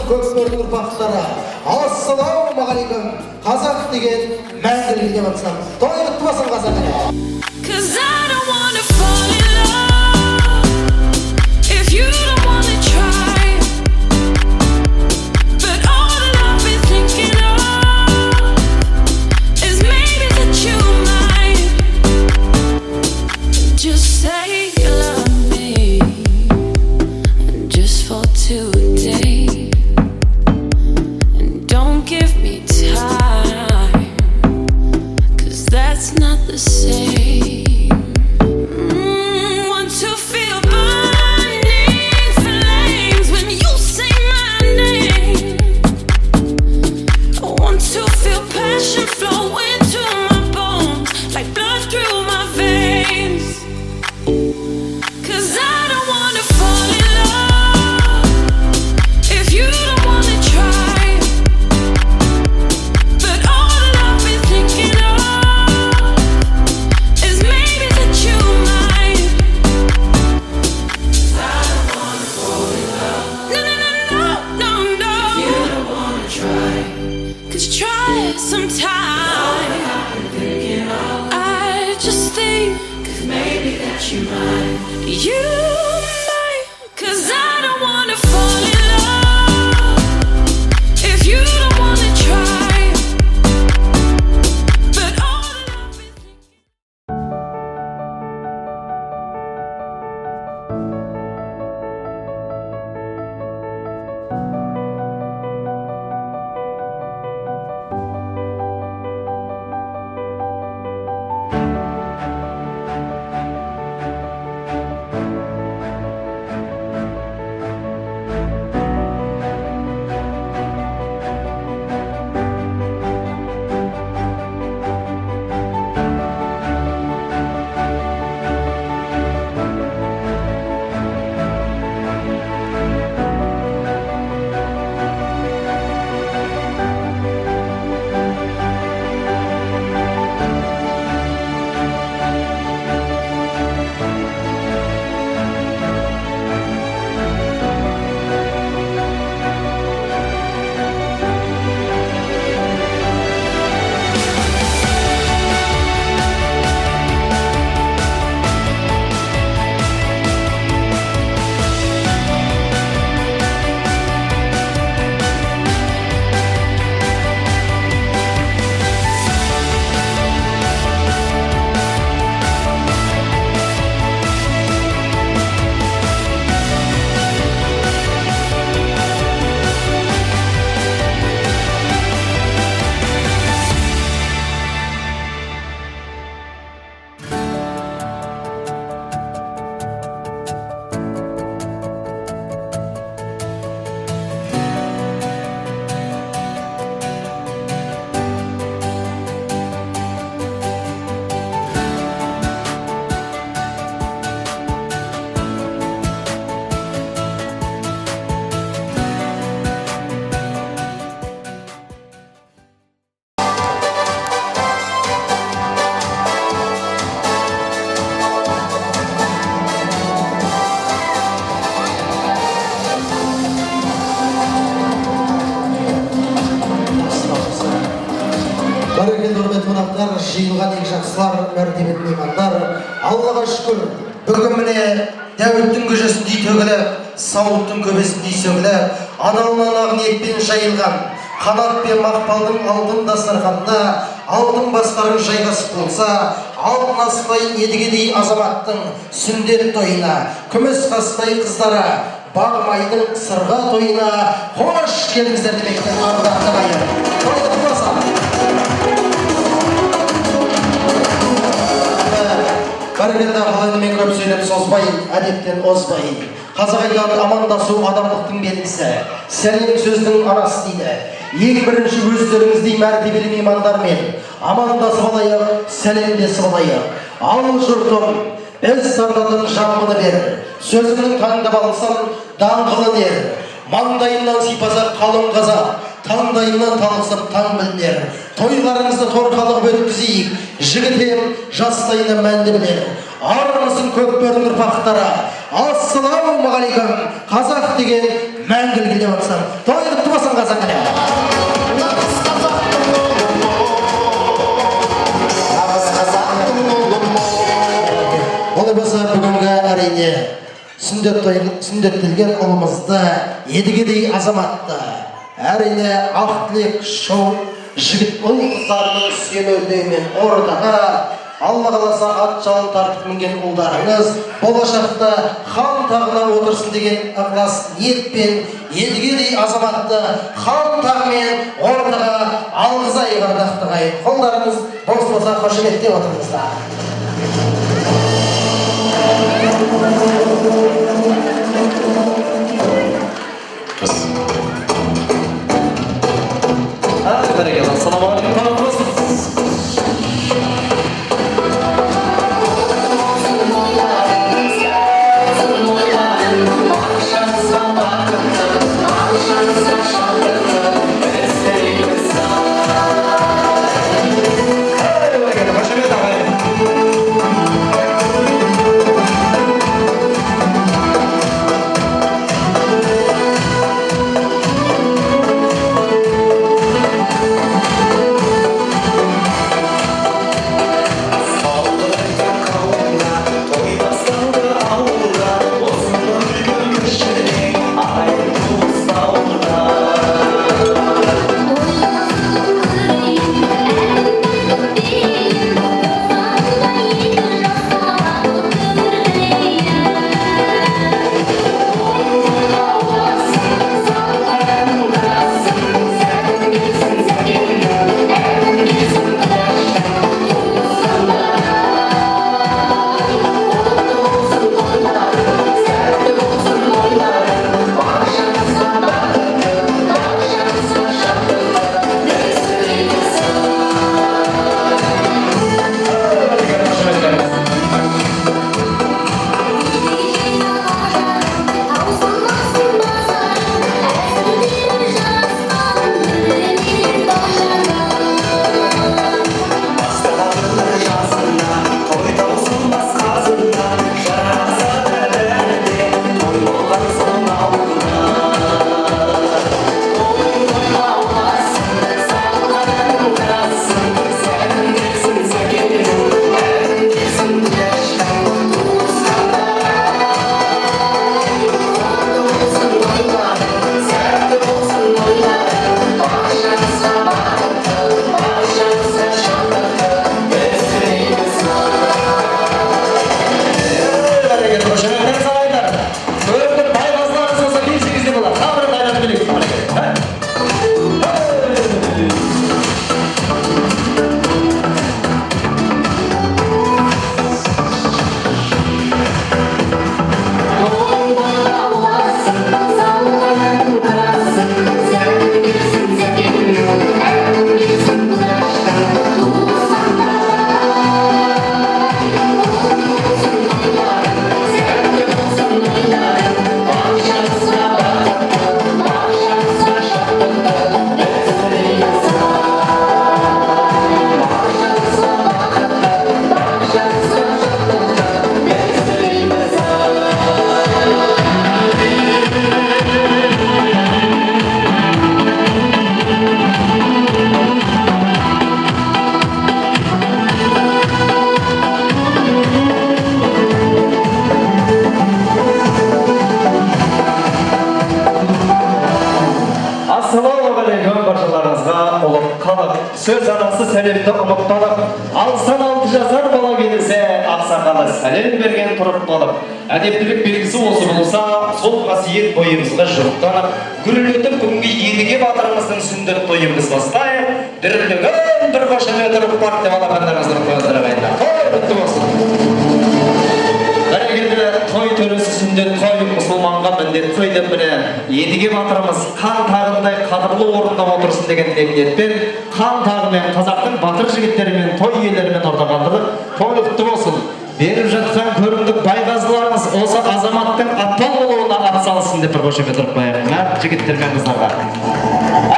Көкбөрдің ұрпақтары, ассалаумағалейкум, қазақ деген мәңгілік деп атсам. Той құтты болсын қазақ. Жиылған ең жақсылар, мәртебет меймандар, Аллаға шүкір, бүгін міне Дәуіттің көжесіндей төгіліп, сауыттың көбесіндей сөгіліп, аналынан ниетпен жайылған, қанат пен мақпалдың алтын дастарханында алтын бастарын жайғасып болса, алтын астай едігедей азаматтың сүндет тойына, күміс қастай қыздары Бағмайдың сырға тойына қош келдіңіздер демектен ардақты қайыр. Тойды құласа. Бәргенде қалайымен көп сөйлеп созбай, әдептен озбай. Қазақ айтады, амандасу адамдықтың белгісі, сәлем сөздің арасы дейді. Ең бірінші өздеріңіздей мәртебелі меймандармен амандасып алайық, сәлемдесіп алайық. Ал жұртым, біз сарданың жамбыны бер, сөзінің таңдап алсам даңғылы дер. Маңдайымнан сипаса қалың қазақ, таңдайымнан талықсам таң білінер. Тойларыңызды торқалық өткізейік, жігітем жастайына мәнді білер. Армысың Көкбөрдің ұрпақтары, ассалаумағалейкум, деп атсам, той құтты болсын қазақ елі. Олай болса бүгінгі әрине сүндеттелген ұлымызды едігедей азаматты әрине ақ тілек шоу жігіт ұл-қыздарының сүйемелдеуімен ордаға Алла қаласа ат жалын тартып мінген ұлдарыңыз болашақта хан тағына отырсын деген ықылас ниетпен едігедей азаматты хан тағымен ордаға алғызайық ардақты ағайын. Қолдарыңыз бос болса қошеметтеп отырыңыздар. Söz anası sәлемді ұмытпадық. Алыстан алды жазар бала келсе, ақсақалы сәлем берген тұрып қалып. Әдептілік белгісі осы болса, сол қасиет бойымызға жұрттанып, гүрілетіп бүгінгі едіге батырымыздың сүндет тойымыз бастайық. Дірілігін бір қошемет тұрып бақ деп алапандарыңыздың қойындыры қайында. Той бұтты болсын. Бәрекелді той төресі сүндет той мұсылманға міндет той деп міне едіге батырымыз хан тағындай қадірлі орындап отырсын деген ниетпен хан тағымен қазақтың батыр жігіттерімен той иелерімен орда қалдырып той құтты болсын. Беріп жатқан көрімдік байғазыларыңыз осы азаматтың атпал болуына атсалсын деп бір қошемет тұрып қояйық. Мәрт жігіттер мен қыздарға.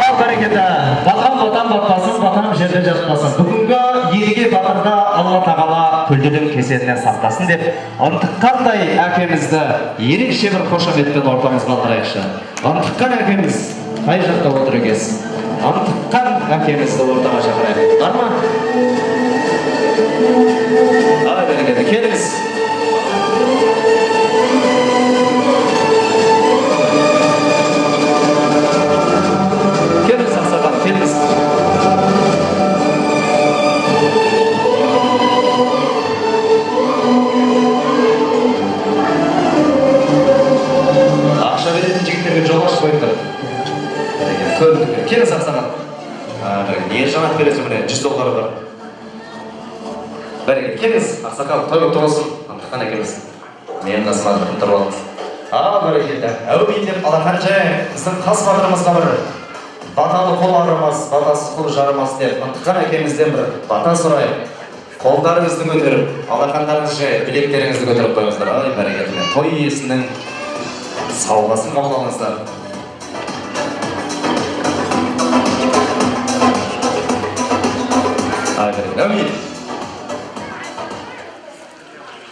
Ал бәрекелді, батам батпасыз, батам жерде жатпасын. Бүгінгі едіге батырда Алла тағала күлдінің кеселінен сақтасын деп ынтыққандай әкемізді ерекше бір қошаметпен ортамызға алдырайықшы. Ынтыққан әкеміз қай жақта отыр екенсіз? Ынтыққан әкемізді ортаға шақырайық. Бар ма? Ала берекеті, келіңіз. Келіңіз ақсақал, келіңіз. Ақша беретін жігіттерге жол ашып қойып тұр. Көрдік. Келіңіз ақсақал. Не жанат бересің міне, $100 бар. Бәрекелді, келіңіз ақсақал, той құтты болсын. Ынтыққан әкеміз. Менің қасыма тұрып алыңыз. Бәрекелді. Әумин деп алақан жай біздің қас батырымызға бір баталы қол арымас, батасыз қол жарымас деп ынтыққан әкемізден бір бата сұрайық. Қолдарыңызды көтеріп, алақандарыңыз жай, білектеріңізді көтеріп қойыңыздар. Бәрекелді. Той иесінің сауғасын қабылдаңыздар. Әумин.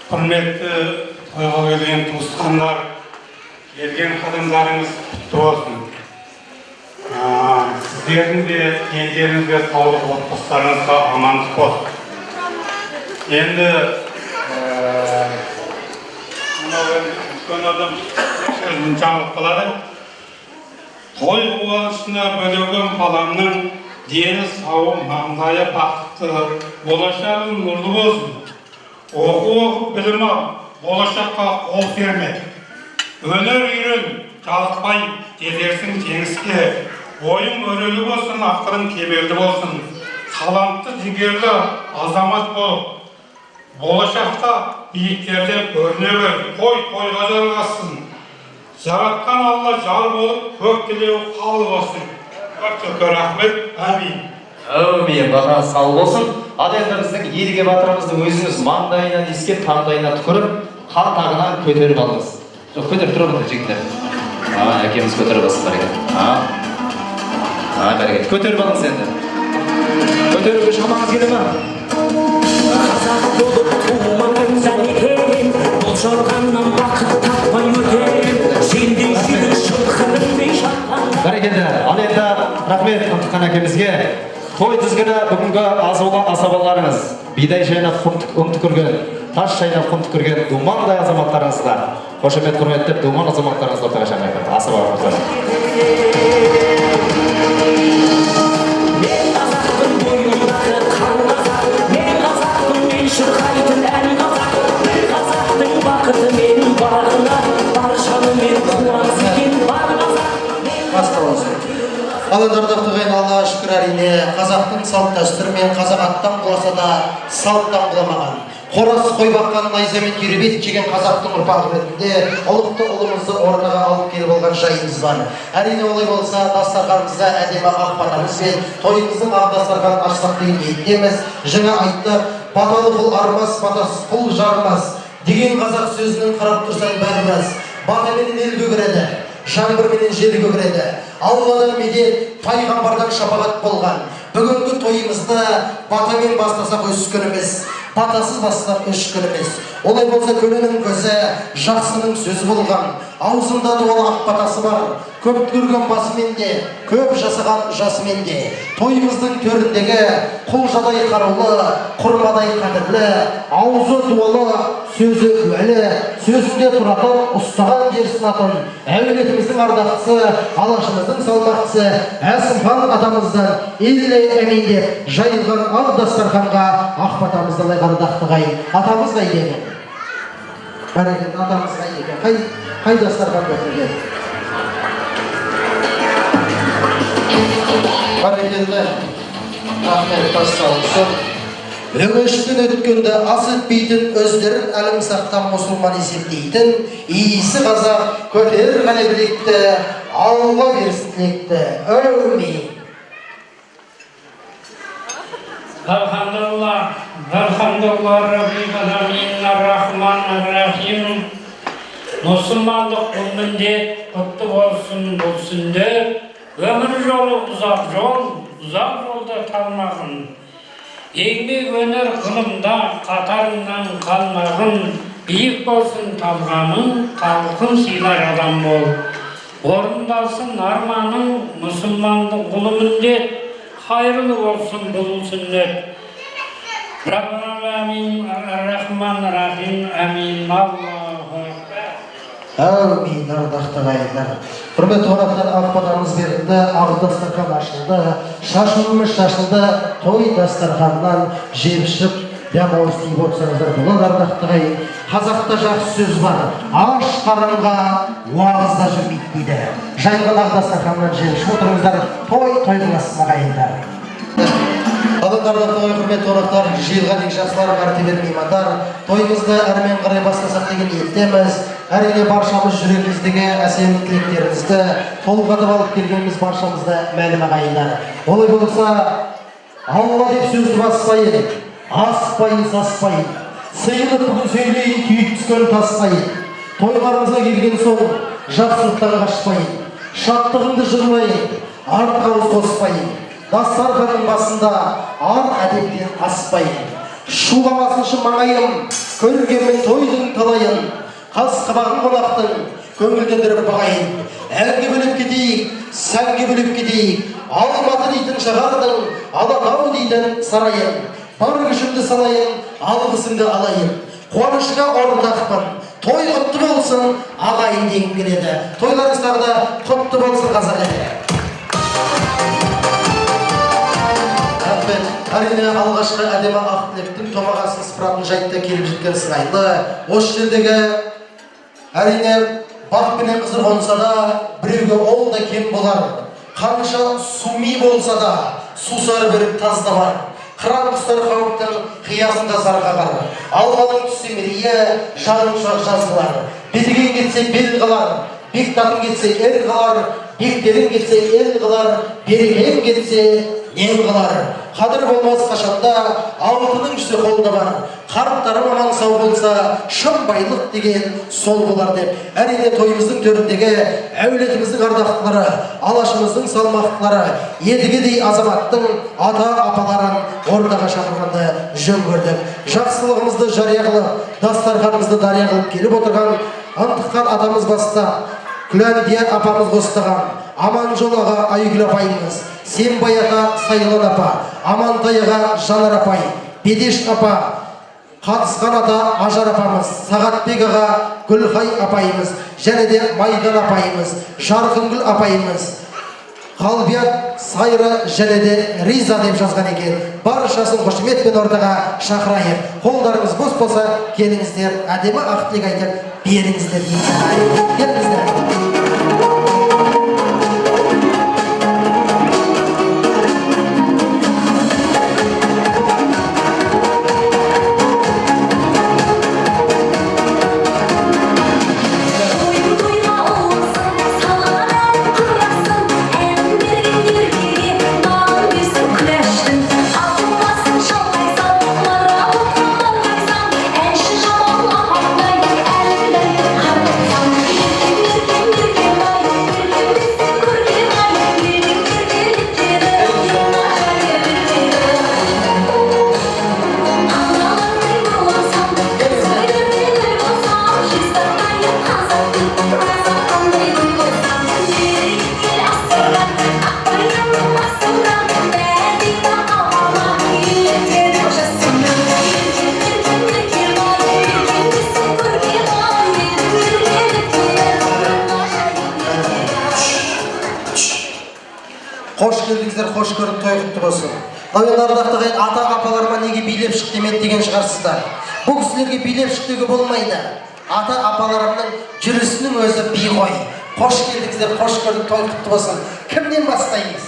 Құрметті тойға келген туысқандар, келген қадамдарыңыз құтты болсын. Сіздердің де елдеріңізге саулық, отбасыларыңызға амандық болсын. Енді үлкен адам сөзін жаңылып қалады. Той қуанышына бөлеген баламның дені сау, маңдайы бақытты, болашағы нұрлы болсын. Оқу білім ал, болашаққа қол серме. Өнер үйрен, жалықпай жетерсің жеңіске. Ойың өрелі болсын, ақырын кемелді болсын. Талантты, жігерлі азамат болып, болашақта биіктерде көріне бер. Тойға жалғасын. Жаратқан Алла жар болып, көк тілеу қал болсын. Рахмет, әмин. Әумин, бақа сау болсын. Ал енді біздің едіге батырымызды өзіңіз маңдайынан иіскеп, таңдайына түкіріп, қан тағынан көтеріп алыңыз. Жоқ, көтеріп тұрыңыз жігіттер. Әкеміз көтеріп алсын бәрекелді. Бәрекелді. Көтеріп алыңыз енді. Көтеруге шамаңыз келе ме? Қазақ болып туылмаған жәнекем, бұл жорғаннан бақыт таппай өтем. Желдей жүйрік шылқырынбей шапқан. Бәрекелді. Ал енді рахмет ынтыққан әкемізге. Той тізгіні бүгінгі азулы асабаларыңыз, бидай шайнап құм түкірген, тас шайнап құм түкірген думандай азаматтарыңызға қошемет құрметтеп, думан азаматтарыңызды ортаға шақырайық. Асабаларымыздар. Мен қазақтың бойындағы қан қазақ, мен қазақтың мен шырқайтын ән қазақ, мен қазақтың бақыты мен бағына, баршаны мен қуаныс екен бар қазақ. Басқа болсын. Аландардақты ғайын Аллаға шүкір әрине, қазақтың салт дәстүрімен қазақ аттан құласа да салттан құламаған. Қорасы қой баққан найзамен түйребет жеген қазақтың ұрпағы ретінде ұлықты ұлымызды ордаға алып келіп алған жайымыз бар. Әрине олай болса, дастарханымызға әдемі ақ батамыз бен тойымыздың ақ дастарханын ашсақ деген ниеттеміз. Жаңа айтты, баталы құл арымас, батасыз құл жарымас деген қазақ сөзінің қарап тұрсаң бәрі біраз. Батамен ел көгереді, жаңбырменен жел көгереді. Алладан медет, пайғамбардан шапағат болған. Бүгінгі тойымызды батамен бастасақ өз күніміз, батасыз бастасақ үш күніміз. Олай болса көненің көзі, жақсының сөзі болған. Аузында дуалы ақ батасы бар. Көп көрген басымен де, көп жасаған жасымен де. Тойымыздың төріндегі құлжадай қарулы, құрмадай қадірлі, аузы дуалы, сөзі уәлі, сөзінде тұратын, ұстаған жерсін атын, әулетіміздің ардақтысы, алашымыздың салмақтысы, Әсімхан атамыздан елі әмендеп жайылған ақ дастарханға ақ батамызды лайған дақтығайын. Атамыз қай деген? Бәрекелді, атамыз қай деген? Қай дастархан көтерген? Бәрекелді, рахмет тасталсын. Өңештен өткенде ас етпейтін, өздерін әлім сақтан мұсылман есептейтін, иісі қазақ көтер ғана білекті, Алла берсін тілекті. Әумин. Алхамдулилlah, Rabbil Alamin, Ar-Rahman, Ar-Rahim. Мұсылмандық бұл міндет құтты болсын бұл сүндет. Өмір жолы ұзақ жол, ұзақ жолда талмағын. Еңбек өнер ғылымда қатарыңнан қалмағын, биік болсын талғамың, халқын сыйлар адам бол. Орындалсын арманың, мұсылмандық ұлы міндет, хайырлы болсын бұл сүннет. Рахман рахим амин. Аллаху акбар. Әумин, ардақты ғайындар. Құрметті қонақтар, ақпарамыз берілді, ақ дастархан ашылды, шашылымыз шашылды, той дастарханнан жеп ішіп, дәмауыз тиіп отырсаңыздар болады, ардақты ғайын. Қазақта жақсы сөз бар, аш қаранға уағызда жүрмейді дейді. Жайған ақ дастарханнан жеп ішіп отырыңыздар, той қыласына ғайындар. Алыңдарды құрметті қонақтар, жиылған ең жақсылар, мәртебелі меймандар, тойымызды әрмен қарай бастасақ деген ниеттеміз. Әрине баршамыз жүрегіміздегі әсем тілектерімізді толғатып алып келгеніміз баршамызда мәлім ағайындар. Олай болса, Алла деп сөзді баспайын, аспайын, саспайын, сыйлы бүгін сөйлейін, күйік түскен таспайын. Тойларымызға келген соң жақсылықтан қашпайын, шаттығыңды жырлайын, артқа ауыз қоспайын. Дастарханның басында ар әдептен аспайын. Шуламасыншы маңайым, көргенмен тойдың талайын. Қас қабағын қонақтың, көңілдендіріп бағайын. Әнге бөліп кетейік, сәнге бөліп кетейік. Алматы дейтін шағардың, Алатау дейтін сарайын. Бар күшімді салайын, алғысыңды алайын. Қуанышқа ортақпын, той құтты болсын, ағайын дегім келеді. Тойларыңыздағы да құтты болсын қазақ елі. Әрине алғашқы әдемі ақ тілектің томағасын сыпыратын жайтта келіп жеткен сыңайлы. Осы жердегі әрине бақ пенен қызыр қонса да, біреуге ол да кем болар. Қанша суми болса да, сусар беріп тазда бар. Қыран құстар қауіптің қиясында сарқағар. Алманың түсі мерейі, жаның шақ жазғылар. Бетіген кетсе бел қылар, бектағын кетсе ер қылар, бектерін кетсе ел қылар, берекең кетсе ел қылар. Қадір болмас қашанда, алтының жүзі қолда бар. Қарттарым аман сау болса, шын байлық деген сол болар деп. Әрине тойымыздың төріндегі әулетіміздің ардақтылары, алашымыздың салмақтылары, едігедей азаматтың ата-апаларын ортаға шақырғанды жөн көрдік. Жақсылығымызды жария қылып, дастарханымызды дария қылып келіп отырған ынтыққан атамыз бастап, Күләндия апамыз қостаған, Аманжол аға Айгүл апайымыз, Сембай аға Сайлан апа, Амантай аға Жанар апай, Бедеш апа, Қатысқан ата Ажар апамыз, Сағатбек аға Гүлхай апайымыз, және де Майдан апайымыз, Жарқынгүл апайымыз, Қалбият Сайры және де Риза деп жазған екен. Баршасын қошеметпен ортаға шақырайық. Қолдарыңыз бос болса, келіңіздер, әдемі ақ тілек айтып беріңіздер деймін. Келіңіздер. Қош келдіңіздер, қош көріп той құтты болсын. Енді ардақты ағайын, ата-апаларыма неге билеп шық демеді деген шығарсыздар. Бұл кісілерге билеп шық деуге болмайды. Ата-апаларымның жүрісінің өзі би ғой. Қош келдіңіздер, қош көріп той құтты болсын. Кімнен бастаймыз?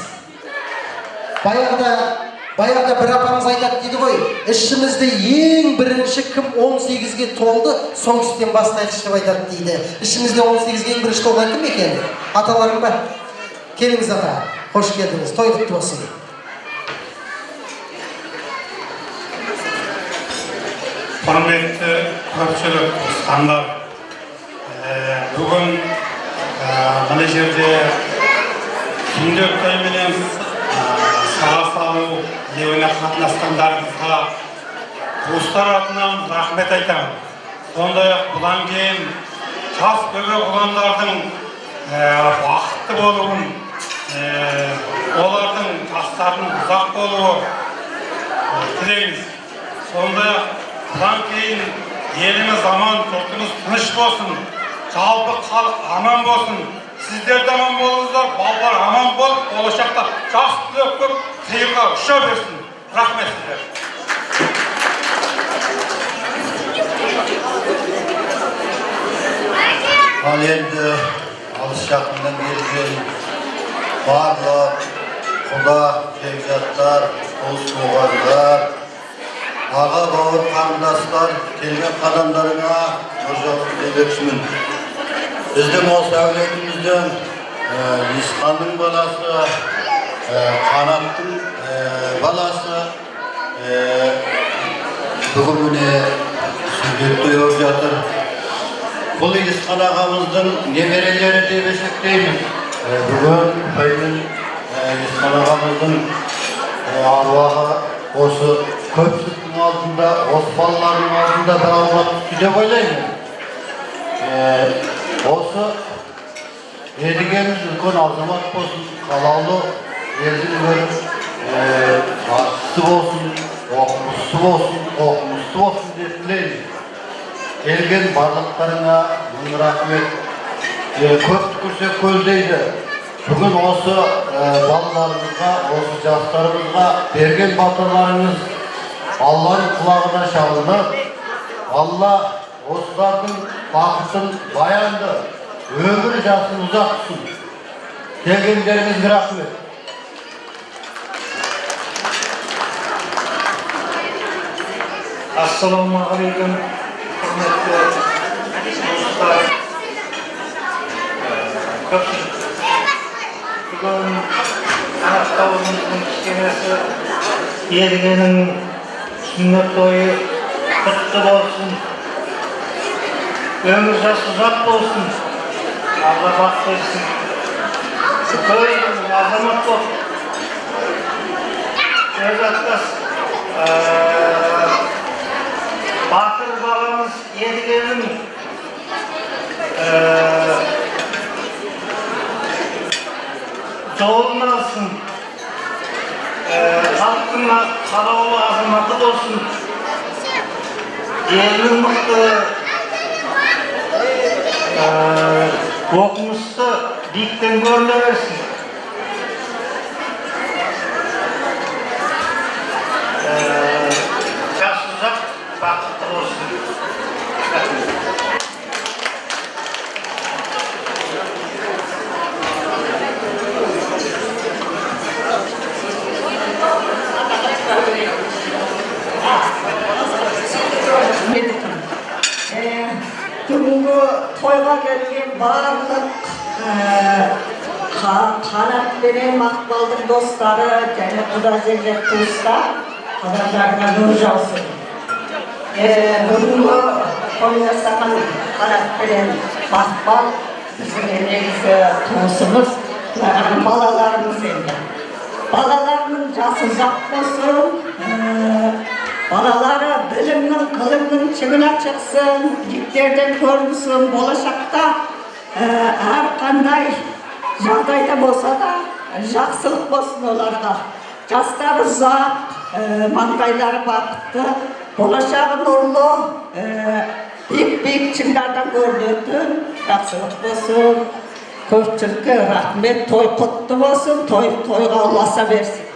Баяғыда бір апамыз айтады дейді ғой, ішімізде ең бірінші кім 18-ге толды, соң үстен бастайықшы деп айтады дейді. Ішімізде 18-ге ең бірінші толған кім екен? Аталарым ба? Келіңіз ата, қош келдіңіз, той құтты болсын. Құрметті көпшілік туысқандар, бүгін мына жерде күндер тойменен саға салынып тану лебіне қатынасқандарыңызға туыстар атынан рахмет айтамын. Сондай-ақ бұдан кейін жас бөбек ұландардың бақытты болуын, олардың жастарының ұзақ болуы тілейміз. Сондай-ақ бұдан кейін еліміз аман, жұртымыз тыныш болсын, жалпы халық аман болсын. Сіздер де аман болыңыздар, балалар аман болып, болашақта жас түлеп көп қиырға ұша берсін. Рахмет сіздер. Ал енді алыс жақыннан келген барлық құда, жекжаттар, туыс-туғандар, аға бауыр қарындастар, келген қадамдарыңа нұржауын тілекшімін. Біздің осы әулетіміздің Исханның баласы, Қанаттың баласы бүгін міне сүндет тойып жатыр. Бұл Исхан ағамыздың немерелері деп есептейміз. Бүгін Қайын Исхан ағамыздың аруағы осы көпшіліктің алдында, осы балалардың алдында бір аулап түсті деп ойлаймын. Осы едігеміз үлкен азамат болсын, қалаулы елдің көріп, басшысы болсын, оқымысты болсын деп тілеймін. Келген барлықтарыңа мың рахмет. Көп түкірсе көлдейді. Бүгін осы балаларымызға, осы жастарымызға берген батырларыңыз Алланың құлағына шалынып, Алла осылардың бақытын баянды, өмір жасын ұзақ тұсын. Келгендеріңізге рахмет. Ассалаумағалейкум, құрметті достар. Бүгін Ақтауымыздың кішкенесі Едігенің сүннет тойы құтты болсын. Өмір жасы ұзақ болсын. Алла бақ берсін. Бүкіл азамат болып өз аттас батыр баламыз Едігенің жолын алсын, халықтың қалаулы азаматы болсын, елінің мықты оқымысты биіктен көріне берсін. Жасы ұзақ, бақытты болсын. Бүгінгі тойға келген барлық Қанат пенен Мақпалдың достары және құда жекжат туыстар қадамдарына нұр жаусын. Бүгінгі той жасаған Қанат пенен Мақпал біздің негізгі туысымыз, балаларымыз енді. Балаларының жасы ұзақ болсын, балалары білімнің, ғылымның шыңына шықсын, биіктерден көрінсін, болашақта әрқандай жағдайда болса да жақсылық болсын оларға. Жастары ұзақ, маңдайлары бақытты, болашағы нұрлы, биік шыңдардан көрінетін жақсылық болсын. Көпшілікке рахмет, той құтты болсын, тойға ұласа берсін.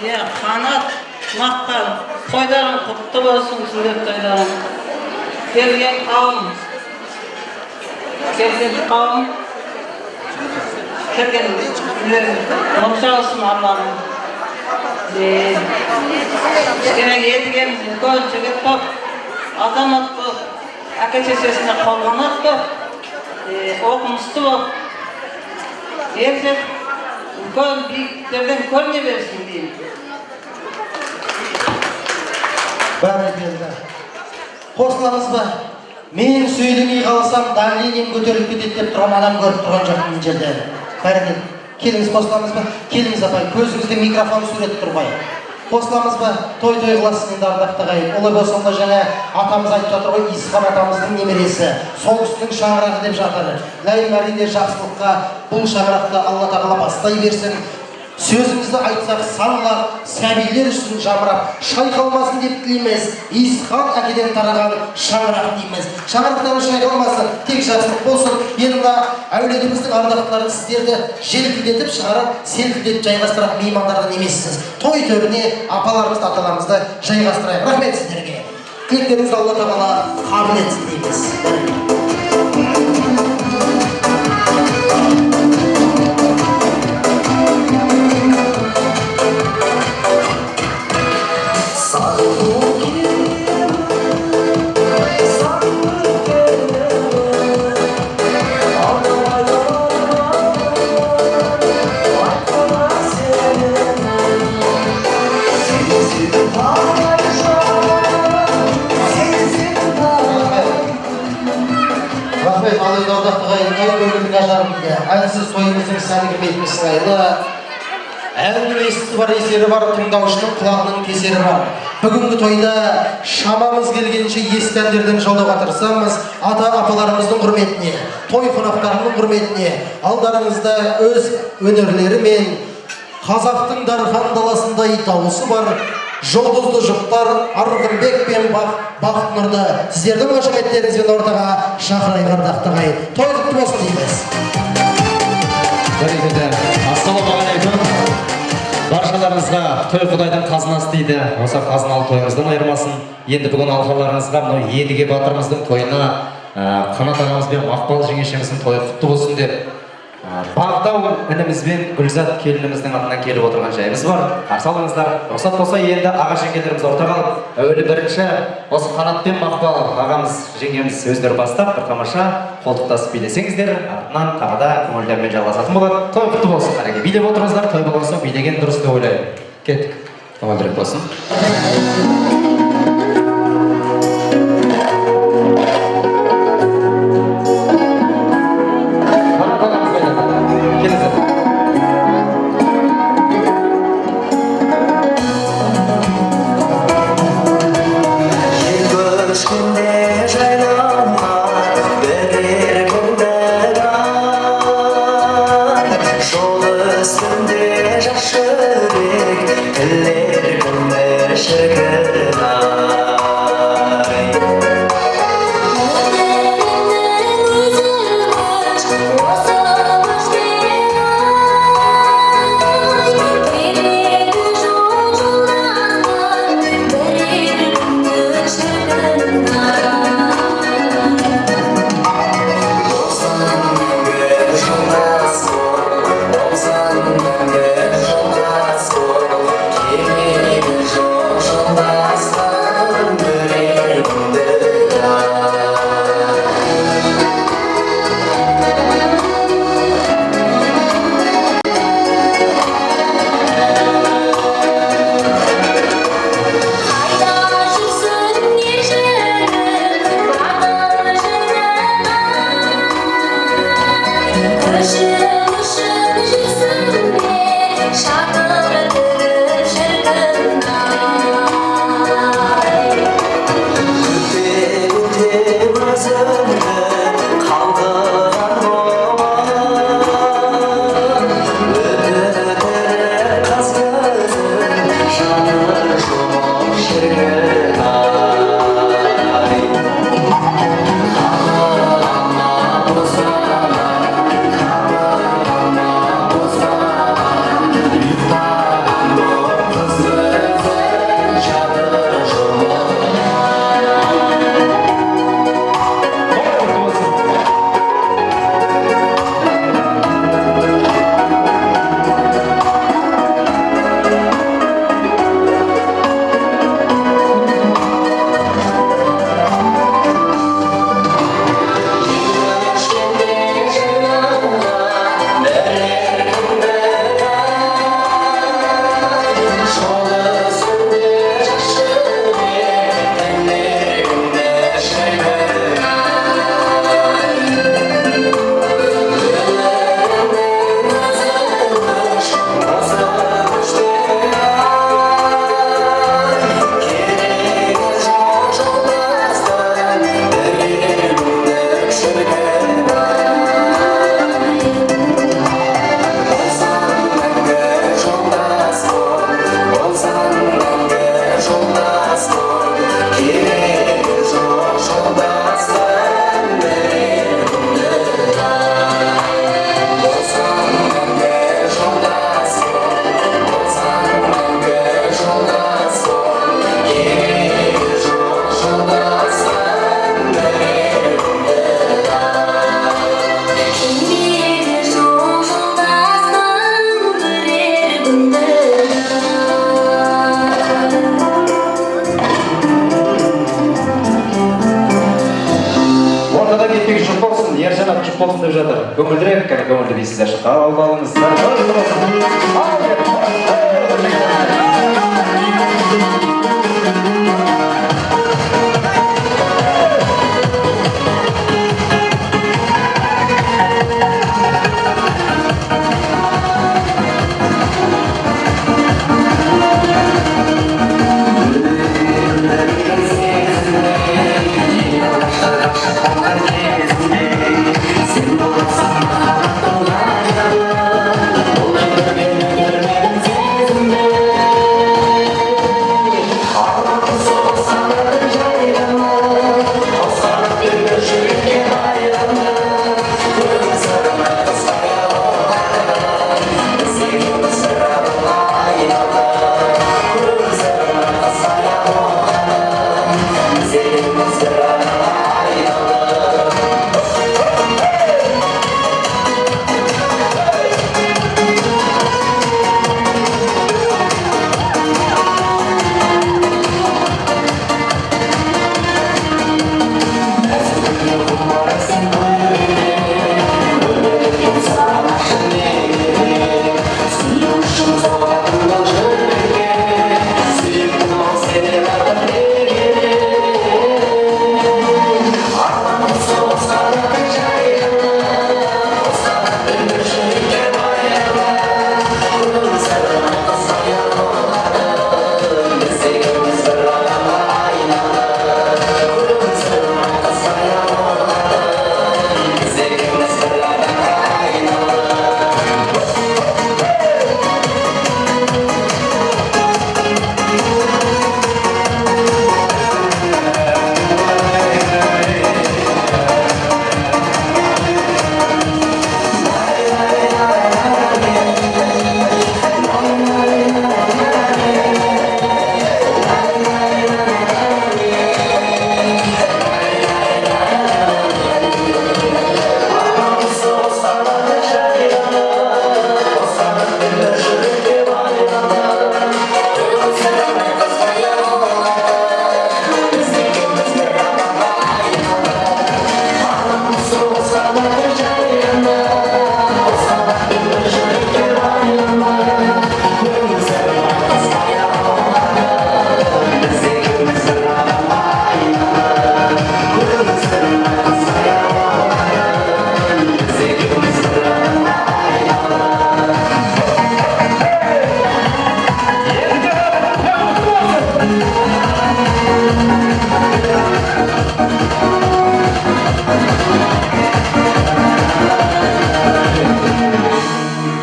Қанат, Мақпал, тойдарың құтты болсын, сүндет тойдарың. Келген қауым, келген нұрша olsun Allah'ım. Kişkene Едігеміз үлкен жігіт болып, азамат болып, әке-шешесіне қорғанат болып, оқымысты болып, ертең үлкен биіктерден көріне берсін деймін. Бәрекелді. Қосыламыз ба? Мен сөйлемей қалсам давлением көтеріліп кетеді деп тұрған адам көріп тұрған жоқпын жерде. Бәрекелді. Келіңіз, қосыламыз ба? Келіңіз апай, көзіңізде микрофон сурет тұрбай. Қосыламыз ба? Той қыласыз енді ардақты ағайын. Олай болса онда жаңа атамыз айтып жатыр ғой, Исхан атамыздың немересі, сол кісінің шаңырағы деп жатыр. Ләй мәриде жақсылыққа бұл шаңырақты Алла тағала бастай берсін. Сөзімізді айтсақ санлап, сәбилер үшін жамырап, шайқалмасын деп тілейміз. Исхан әкеден тараған шаңырақ дейміз. Шаңырақтары шайқалмасын, тек жақсылық болсын. Енді мына әулетіміздің ардақтылары сіздерді желкілдетіп шығарып, селкілдетіп жайғастырып меймандардан емессіз. Той төріне апаларымызды, аталарымызды жайғастырайық. Рахмет сіздерге. Тілектеріңізді Алла тағала қабыл етсін дейміз. Әлсіз тойымыздың сәні кірмейтін сыңайлы, әннің естісі бар, есері бар, тыңдаушының құлағының кесері бар. Бүгінгі тойда шамамыз келгенше ескі әндерден жолдауға тырысамыз, ата-апаларымыздың құрметіне, той қонақтарының құрметіне, алдарыңызда өз өнерлері мен қазақтың дархан даласындай дауысы бар жұлдызды жұптар Арғынбек пен Бақытнұрды сіздердің қошеметтеріңізбен ортаға шақырайық ардақты ағайын. Той құтты болсын дейміз. Ассалаумағалейкум. Баршаларыңызға той Құдайдың қазынасы дейді. Осы қазыналы тойымыздан айырмасын. Енді бүгін алқаларыңызға мынау Едіге батырымыздың тойына Қанат ағамыз бен Мақпал жеңешеміздің тойы құтты болсын деп Бағдау ініміз бен Гүлзат келініміздің атынан келіп отырған жайымыз бар. Қарсы алыңыздар. Рұқсат болса енді аға жеңгелеріміз ортаға алып, әуелі бірінші осы Қанат пен Мақпал ағамыз жеңгеміз өздері бастап бір тамаша қолтықтасып билесеңіздер, артынан тағы да көңілдермен жалғасатын болады. Той құтты болсын. Қареке билеп отырыңыздар, той болған соң билеген дұрыс деп ойлаймын. Кеттік. Көңілдірек болсын. жинап жұп болсын деп жатыр. Көңілдірек, кәне көңілді дейсіздер. Қабыл алыңыздар.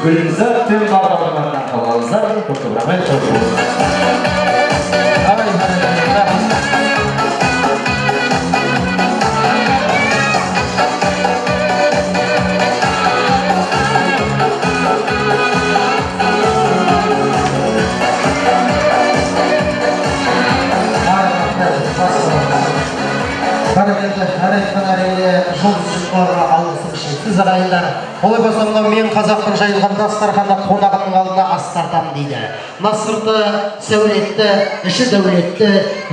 Gülümser tüm bağlamlarından kalanızlar, fotoğrafı çok Олай болсамда мен қазақтың жайылған дастарханда қонағының алдына ас тартамын дейді. Насырды, сәулетті, іші дәулетті,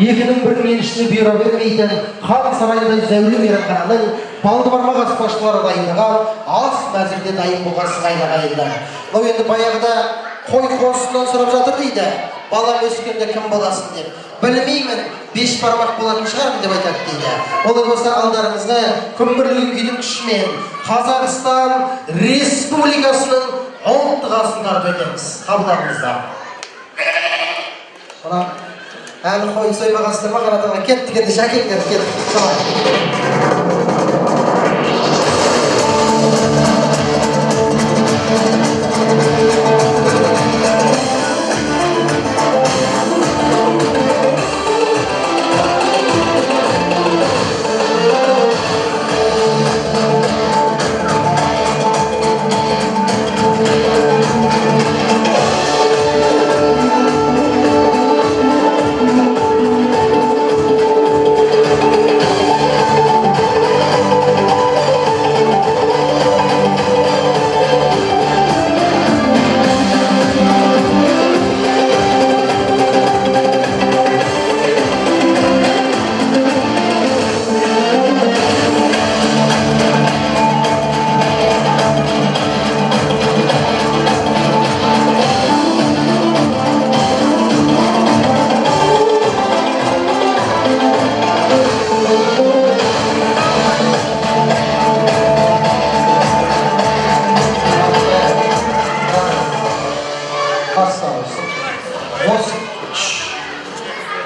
екінің бірінің ішіне бұйыра бермейтін, хан сарайындай зәулім мейрамхананың балды бармақ аспазшылары дайындаған, ас мәзірде дайын болған сыңайлы ағайындар. Мынау енді баяғыда қой қозысынан сұрап жатыр дейді. Балам өскенде кім боласың деп. Білмеймін, 5 бармақ болатын шығармын деп айтады дейді. Олай болса алдарыңызға күмбірлеген күйдің күшімен Қазақстан Республикасының ұлттық асын тартып өтеміз. Қабылдарыңыздар. Мына әлі қой соймағансыздар ма қаратауға кеттік енді шәкеңдер кеттік.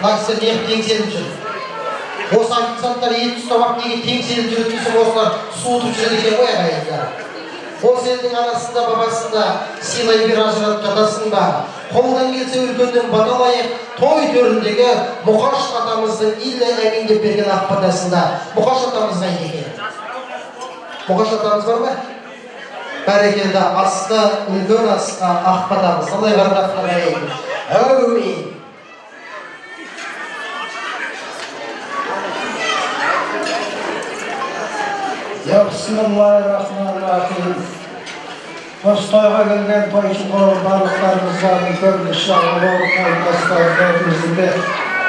Қайсы неғып теңселіп жүр? Осы официанттар ет ұстап неге теңселіп жүреді десең, осылар суытып жүреді екен ғой ағайындар. Осы елдің анасында, бабасында сыйлай бер ажыратып жатасың ба? Қолдан келсе үлкенден баталайық, той төріндегі Мұқаш атамыздың илле әмин деп берген ақ батасында. Мұқаш атамыз қайда екен? Мұқаш атамыз бар ма? Бәрекелді, асты, үлкен асқа ақ батамыз. Алай бардақтар әйін. Әумин. Bismillahirrahmanirrahim. Осы тойға келген тойшы барлықтарыңызға үлкен шағылау қайдастарыңызды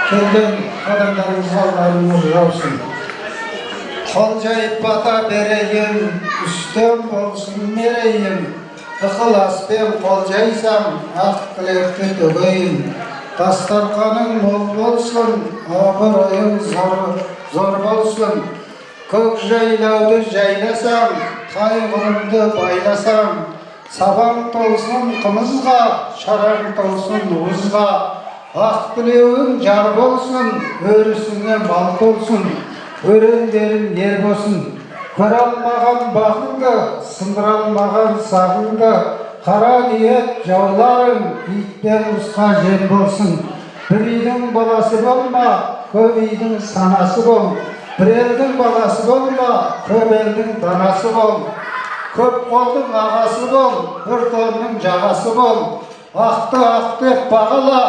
келген адамдарыңызға аларыңыз жаусын. Қол жайып бата берейін, үстем болсын мерейін. Ықыласпен қол жайсам, ақ тілекті төгейін. Дастарқаның мол болсын, абыройың зор болсын. Көк жайлауды жайласам, қайғырымды байласам, сабаң толсын қымызға, шараң толсын уызға, ақ білеуің жар болсын, өрісіңе мал толсын, өрендерің ер болсын. Көре алмаған бағыңды, сындыра алмаған сағыңды, қара ниет жауларың итпен ұсқа жем болсын. Bir үйдің баласы болма, көп үйдің санасы бол. Bir elдің баласы болма, көп елдің данасы бол. Көп қолдың ағасы бол, бір торының жағасы бол. Ақты ақ деп бағала,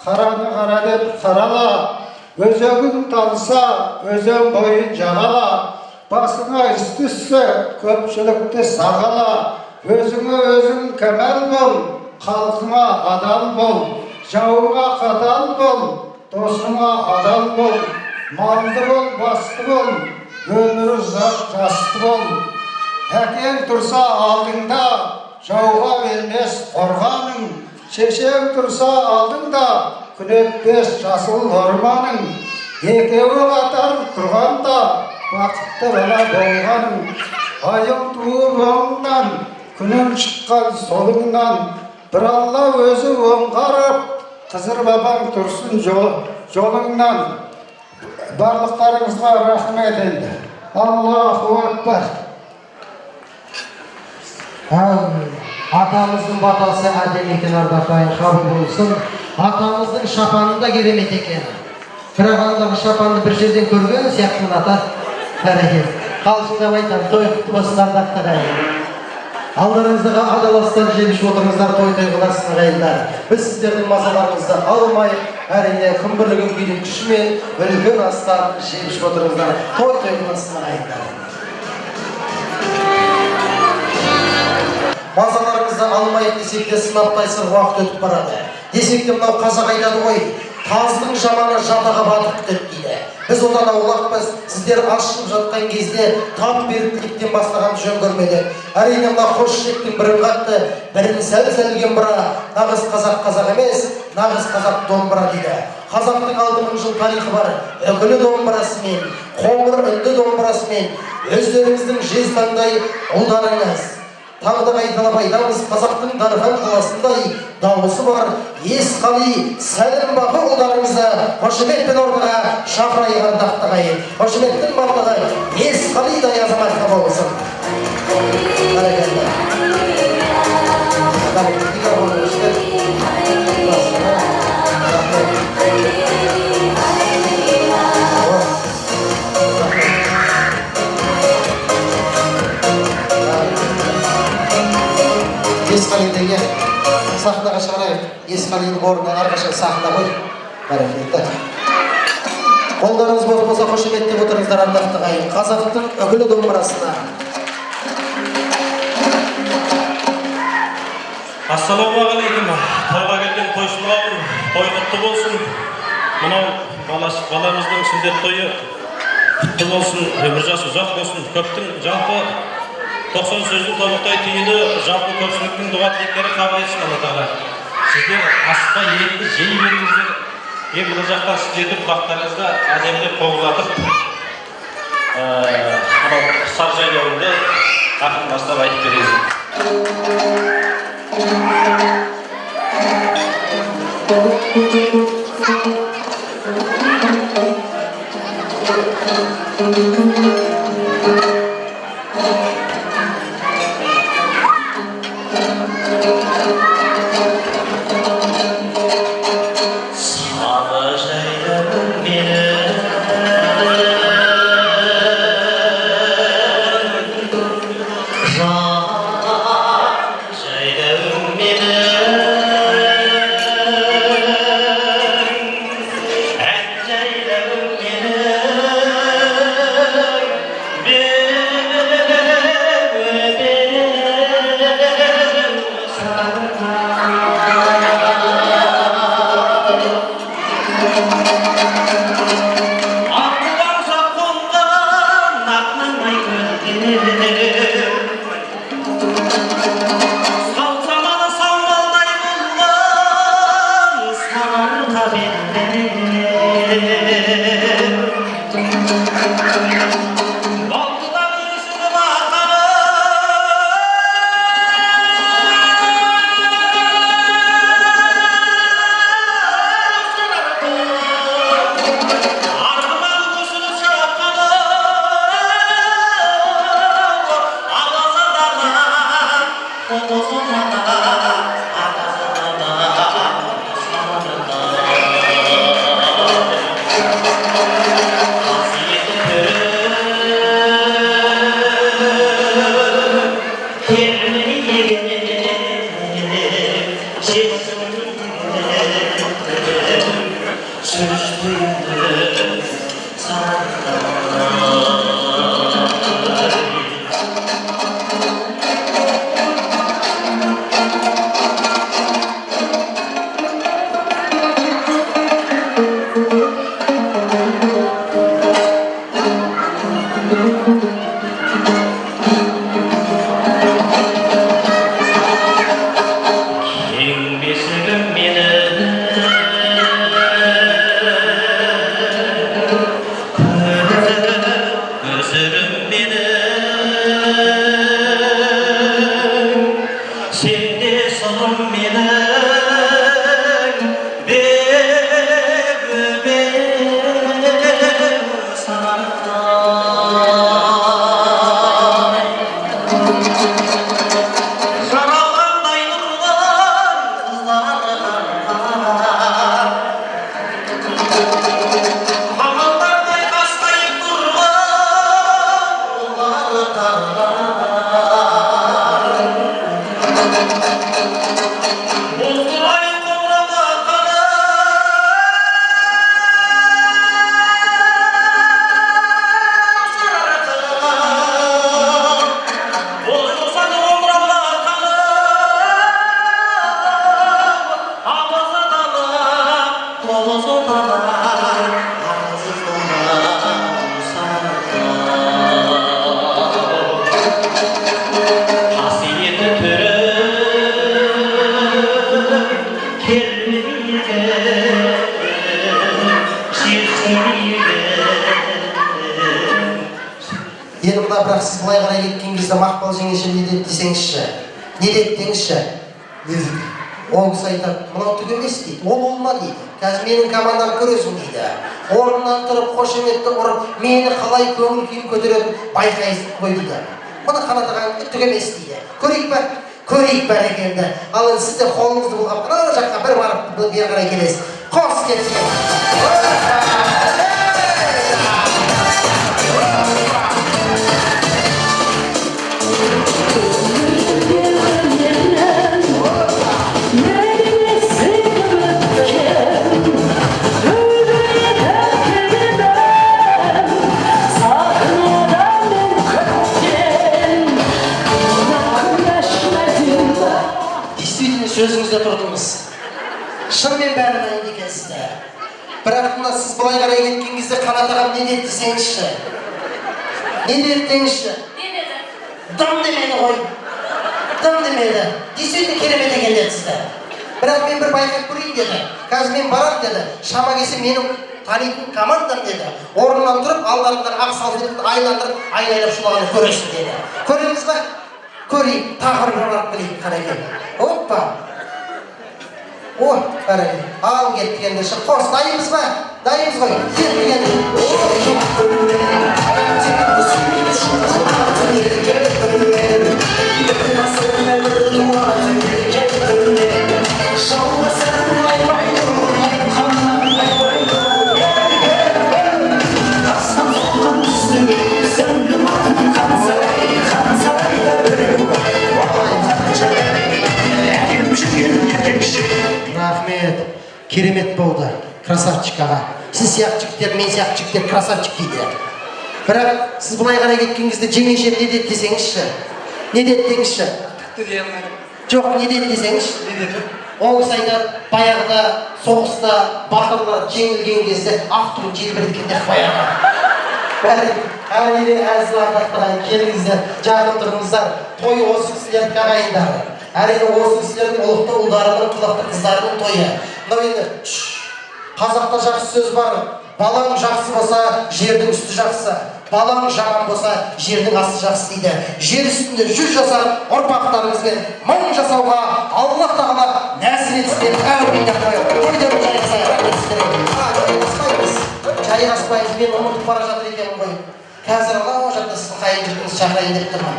қараны қара деп қарала. Өзегін талса, өзен бойын жағала. Басыңа іс түссе, көпшілікті сағала. Өзіңе өзің кәмәл бол, халқыңа адал бол. Жауыңа қатал бол, досыңа адал бол. Малды бол, басты бол, өмірі жасты бол. Әкең тұрса алдыңда, жауға бермес қорғаның. Шешең тұрса алдыңда, күнетпес жасыл орманың. Екеуі қатар тұрғанда, бақытты бала болғаның. Айың туып оңынан, күнің шыққан солыңнан. Bir Алла өзі оңғарып, қызыр бабаң тұрсын жолыңнан. Барлықтарыңызға рахмет енді. Аллаху акбар. Атамыздың батасы әдем екен, ардақтайын қабыл болсын. Атамыздың шапаны да керемет екен. Бірақ андағы шапанды бір жерден көрген сияқты ата бәрекел. Қалшылдап айтам, той құтты болсын ардақтайын. Алдарыңыздағы адаластан жеміш отырыңыздар, той қыласын ағайындар. Біз сіздердің мазаларыңызды алмайық, әрине күн бірлігін күйдің күшімен үлкен астан жеміш отырыңыздар, той қыласын ағайындар. Мазаларыңызды алмайық десек те сынап-тайсыр уақыт өтіп барады. Десек те мынау қазақ айтады ғой, тазының жаманы жатаға батып күтеді дейді. Біз одан аулақпыз, сіздер ашылып жатқан кезде тап беріктіліктен бастаған жөн көрмедік. Әрине мына қос ішектің бірін қатты, бірін сәл-сәлген бұра, нағыз қазақ емес, нағыз қазақ домбыра дейді. Қазақтың 6000 жыл тарихы бар, үкілі домбырасымен, қоңыр үнді домбырасымен, өздеріңіздің жезтаңдай ұлдарыңыз. Тағы да қайталап айтамыз, қазақтың Дархан қаласындай дауысы бар Есқали Сәлімбағы ұлдарыңызды қошеметпен ортаға шақырайық ардақтағайын. Қошеметтің барлығы Есқалидай азаматқа болсын. Бәрекелді. Есқалидегі сахнаға шығарайық. Есқалидің орнына әрқашан сахна ғой. Бәрекелді. Қолдарыңыз болса қошеметтеп отырыңыздар ардақтағайын. Қазақтың үкілі домбырасына. Ассалаумағалейкум. Тойға келген тойшыларым, той құтты болсын. Мынау баламыздың сүндет тойы құтты болсын, өмір жасы ұзақ болсын. Көптің жалпы 90 сөздің толықтай түйіні жалпы көпшіліктің дұға тілектері қабыл етсін Алла Тағала. Сіздер асықпай етті жей беріңіздер. Мына жақтан сіздердің бақтарыңызда әдемілеп қоңырлатып, мынау сар жайлауында ақын бастап айтып берейін. жайдауым менің ән жайдауым Енді мына бірақ сіз былай қарай кеткен кезде Мақпал жеңеше не деді десеңізші. Не деді деңізші? Ол кісі айтады, мынау түк емес дейді. Ол олма дейді. Қазір менің командам көресің дейді. Орнынан тұрып, қошеметті ұрып, мені қалай көңіл күйін көтеретін байқайсың ғой дейді. Бұны қанатыған түк емес дейді. Көрейік па? Көрейік бәрекелді. Ал енді сіз де қолыңызды бұлғап, ана жаққа бір барып бері қарай келесіз. Қос кеткен. Сөзіңізде тұрдыңыз. Шынымен бәрі дайын екенсізді. Бірақ мына сіз былай қарай кеткен кезде Қанат ағам не деді десеңізші? Не деді деңізші? Дым демеді ғой. Дым демеді. Действительно керемет екен деді сізді. Бірақ мен бір байқап көрейін деді. Қазір мен барам деді. Шама келсе менің танитын командам деді. Орнынан тұрып, алдарындағы ақ салфетті айландырып шулағаны көресің деді. Көреміз ба? Көрейік, тағы бір барып білейік қарай. Оппа! О, бәрі. Ал кетті ендіші. Қос, дайымыз ба? Дайымыз ғой. Кетті Керемет болды. Красавчик аға. Сіз сияқты жігіттер, мен сияқты жігіттер красавчик дейді. Бірақ сіз былай қарай кеткен кезде жеңеше не деді десеңізші? Не деді деңізші? Жоқ, не деді десеңізші? Ол кісі айтады, баяғыда соғыста батырлар жеңілген кезде ақ туын желбіреткен деп баяғы. Әрине әзіл ардақтаған келіңіздер, жақын тұрыңыздар. Той осы кісілердің ағайындары. Әрине осы кісілердің ұлықты ұлдарының, қылықты қыздарының тойы. Мынау енді қазақта жақсы сөз бар. Балаң жақсы болса, жердің үсті жақсы. Балаң жаман болса, жердің асты жақсы дейді. Жер үстінде 100 жасар ұрпақтарыңызбен 1000 жасауға Аллах тағала нәсіп етсін. Әумин деп жайғаспаймыз, мен ұмытып бара жатыр екенмін ғой. Қазір анау жақта сіздің қайын жұртыңыз шақырайын деп тұрмын.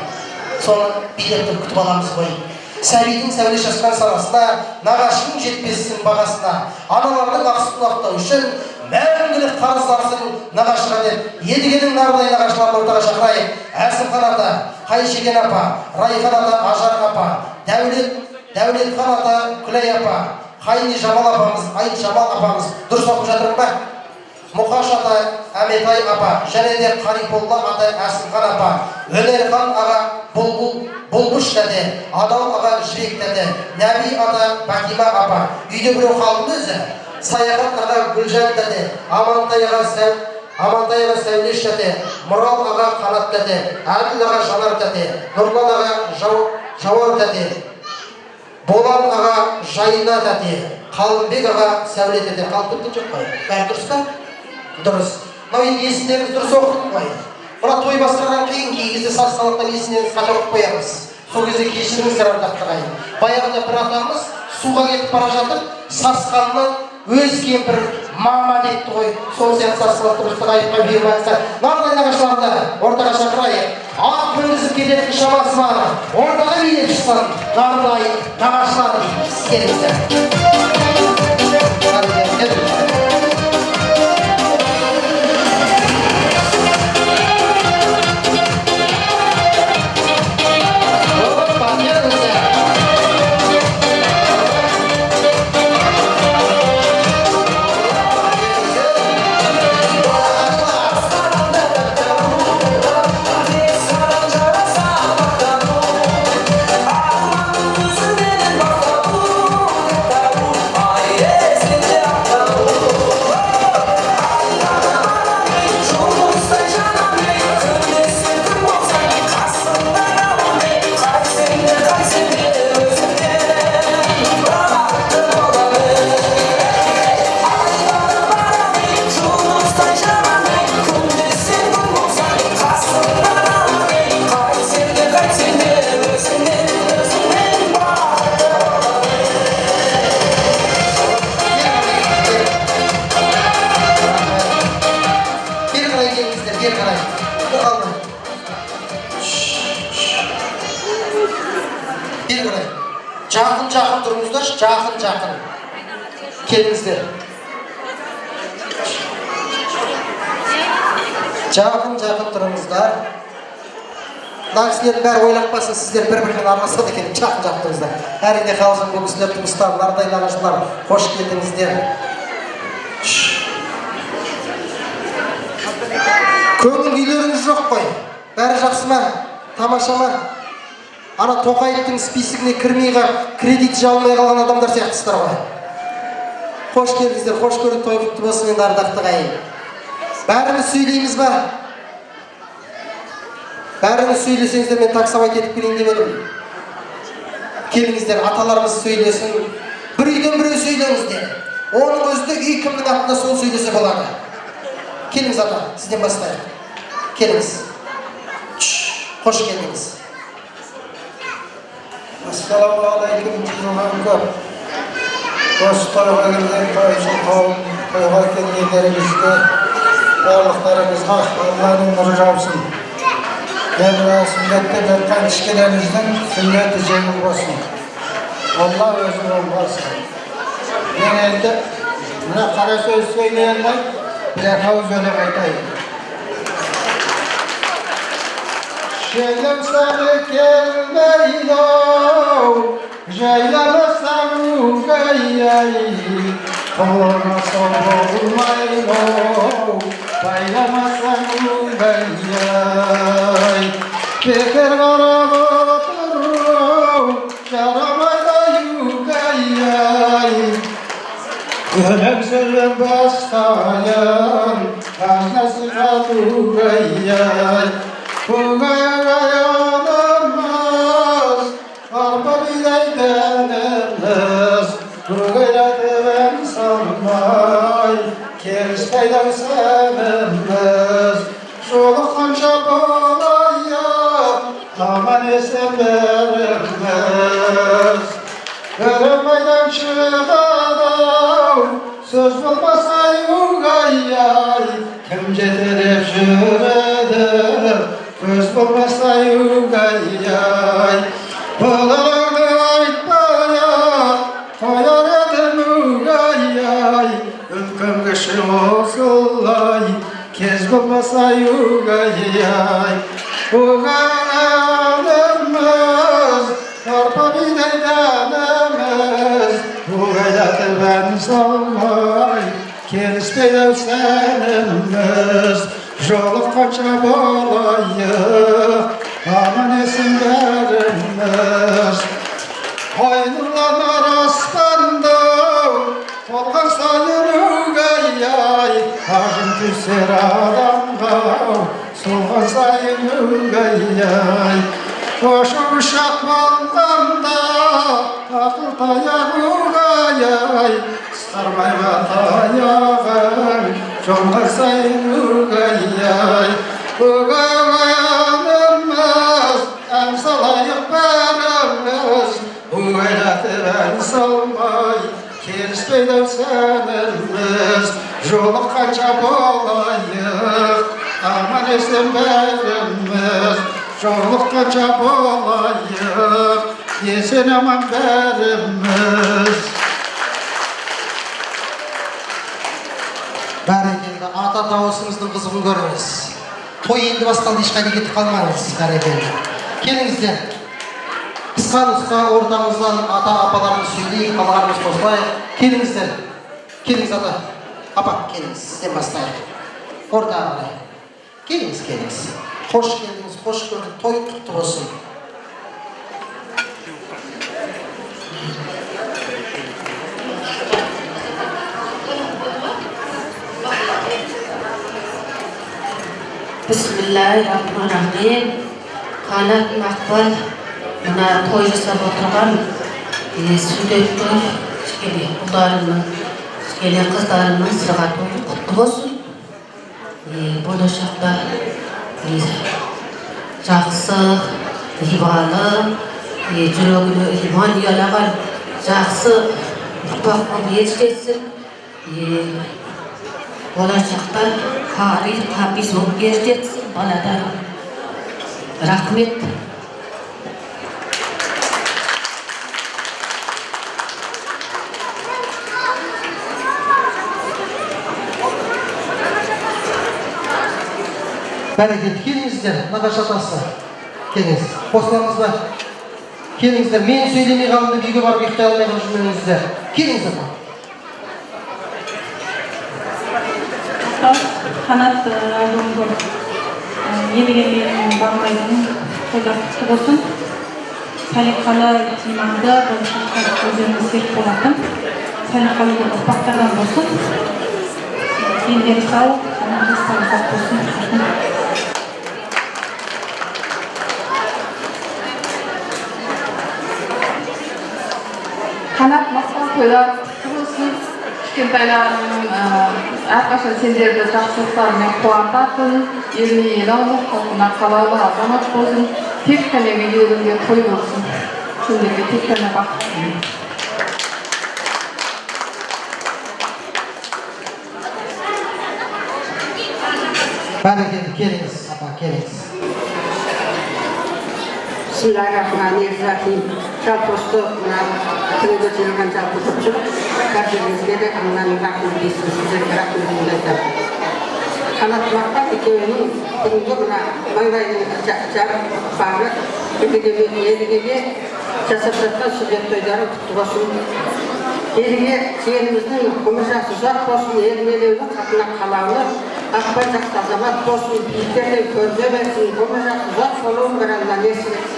Соны билетті күтіп аламыз ғой. Сәбидің сәуле шашқан санасына, нағашының жетпесінің бағасына, аналардың ақысын ақтау үшін мәңгілік қарыздарсың нағашыға деп, едігенің нардай нағашыларын ортаға шақырайық. Әсімхан ата, Қайшеген апа, Райхан ата, Ажар апа, Дәулетхан ата, Күләй апа, Қайни Жамал апамыз, Айт Жамал апамыз, дұрыс оқып жатырмын ба? Мұқаш ата, Әметай апа, және де Қариполла ата, Әсімхан апа, Өнерхан аға, Бұлбұш дәде, Адал аға, Жібек дәде, Нәби ата, Бәтима апа, үйде біреу қалды өзі, Саяхат аға, Гүлжан дәде, Амантай аға, Сәулеш дәде, Мұрал аға, Қанат дәде, Әділ аға, Жанар дәде, Нұрлан аға, Жауар дәде, Болан аға, Жайна дәде, Қалымбек аға, Сәуле дәде. Қалып кеткен жоқ қой? Бәрі дұрыс па? Дұрыс. Мынау енді есімдеріңіз дұрыс оқып қой. Мына той басқарған қиын кезде сас-салаттан есімдеріңіз қата оқып қоямыз. Сол кезде кешіріңіздер ардақты ағайын. Баяғыда бір атамыз суға кетіп бара жатып, сасқаннан өз кемпір мама депті ғой. Сол сияқты сас-салатты дұрыстық айыпқа бермеңіздер. Нардай нағашыларды ортаға шақырайық. Ат мінгізіп кететін шамасы бар. Ортаға билеп шықсын. Нардай нағашылар келіңіздер. Жақын тұрыңыздар, жақын. Келіңіздер. Жақын тұрыңыздар. Мына кісілердің бәрі ойлақпасын, сіздер бір-бірімен араласады екен, жақын тұрыңыздар. Әрине қалжың бұл кісілер туыстар, нардай нағашылар, қош келдіңіздер. Көңіл күйлеріңіз жоқ қой. Бәрі жақсы ма? Тамаша ма? Ана Тоқаевтың списігіне кірмей қап, кредит жалмай қалған адамдар сияқтысыздар ғой. Қош келдіңіздер, қош көрдік, той құтты болсын енді ардақты ағайын. Бәріміз сөйлейміз ба? Бәріңіз сөйлесеңіздер, мен таксовать етіп келейін демедім. Келіңіздер, аталарымыз сөйлесін. Бір үйден біреу сөйлеңіздер. Оның өзінде үй кімнің атында сол сөйлесе болады. Келіңіз ата, сізден бастайық. Келіңіз. Қош келдіңіз. Ассалаумағалейкум, жиналған көп. Осы тойға келген тойшыл қауым, тойға келгендеріңізге, барлықтарыңызға Алланың нұры жаусын. Енді сүндеттеп жатқан кішкенеміздің сүннеті жеңіл болсын. Алла өзі болмасын. Мен енді мына қара сөз сөйлей алмай, бір ауыз өлең айтайын. Şeyler sarı kelmeylo, Jaylamasam gayay, Қолына сол болмайды, байламасаң мұңдай. Бекер қарап отыру, жарамайды югай. Өлең сөйлем бастайын, ажнасыға туғай. Туғай анымыз, арпа бидай дәніміз. Туғайратып салмай, керіспейді сәніміз. Жолы қанша болайық, аман есен бәріміз. Көрімайдан шығады, сөз болмаса юғай-ай. Кім жетелеп жүреді, көз болмаса юғай-ай. Бұларыңды айтпай-ақ, қояр едім юғай-ай. Үлкен кіші осылай, кез болмаса юғай-ай. Бұғанымыз, арпа бидай дәніміз. Бұғайдатып ән салмай, келіспейді сәніміз. Жолыққанша болайық, аман есен бәріміз. Айныланар аспанды, толған сайын үгай-ай. Ажым түсер адамға, солған сайын үгай-ай. Қошы ұшақ болғанда, ақыл таяқ үгай-ай. Сармайға таяғын, жолға сайын үгай-ай. Үгай-анымыз, ән салайық бәріміз. Үгайлатып ән салмай, келіспейді сәніміз. Жолы қанша болайық, аман есен бәріміз. Жолы қанша болайық, есен аман бәріміз. Бәрекелді, ата дауысыңыздың қызығын көріңіз. Той енді басталды, ешқайда кетіп қалмаңыз. Бәрекелді. Келіңіздер. Қысқа-нұсқа ортамыздан ата апаларымыз сөйлейік, қалғанымыз қосылайық. Келіңіздер. Келіңіз ата. Апа, келіңіз. Сізден бастайық. Орта ағалай. Келіңіз, келіңіз. Қош келдіңіз, қош көрдік. Той құтты болсын. Bismillahirrahmanirrahim. Қанат Мақпал мына той жасап отырған сүндетті кішкене ұлдарының, кішкене қыздарының сырға тойы құтты болсын. Болашақта жақсы, ибалы, жүрегіне иман ұялаған жақсы ұрпаққа ертесін. Болашақта қари, қапис болып ертесін баладар. Рахмет. Бәрекелді, келіңіздер, нағашы атасы. Келіңіз, қосыламыз ба? Келіңіздер, мен сөйлемей қалымды үйге барып ұйықтай алмай қалып жүрмеңіздер. Келіңіздер. Қанат алдыңғы едігенмен бағмайдың тойда құтты болсын. Салиқалы иманды болашаққа өздеріңіз серік болатын. Салиқалы ұрпақтардан болсын. Дендері сау, жастары сау болсын. Қанат Мақпал тойда құтты болсын. Кішкентайларының әрқашан сендерді жақсылықтарымен қуантатын, еліне ел алып, халқына қалаулы азамат болсын. Тек қана үйлеріңде той болсын. Сендерге тек қана бақыт. Бәрекелді, келіңіз, апа, келіңіз. Bismillahirrahmanirrahim. Жалпысты тілге жүрген жалпы жұрт, бәріңізге де Алланың рахметін дейсіз, сіздерге рахметімді айтамын. Қанат Мақпал екеуінің бүгінгі мына Майбайдың бары едігеге жасап жатқан сүндет тойлары құтты болсын. Елге келіміздің өміржасы ұзақ болсын, елмелеудің қатына қалаулы, ақпай жақсы азамат болсын, биіктерден көрде берсін, өміржасы ұзақ болуын бір Алла несіп етсін.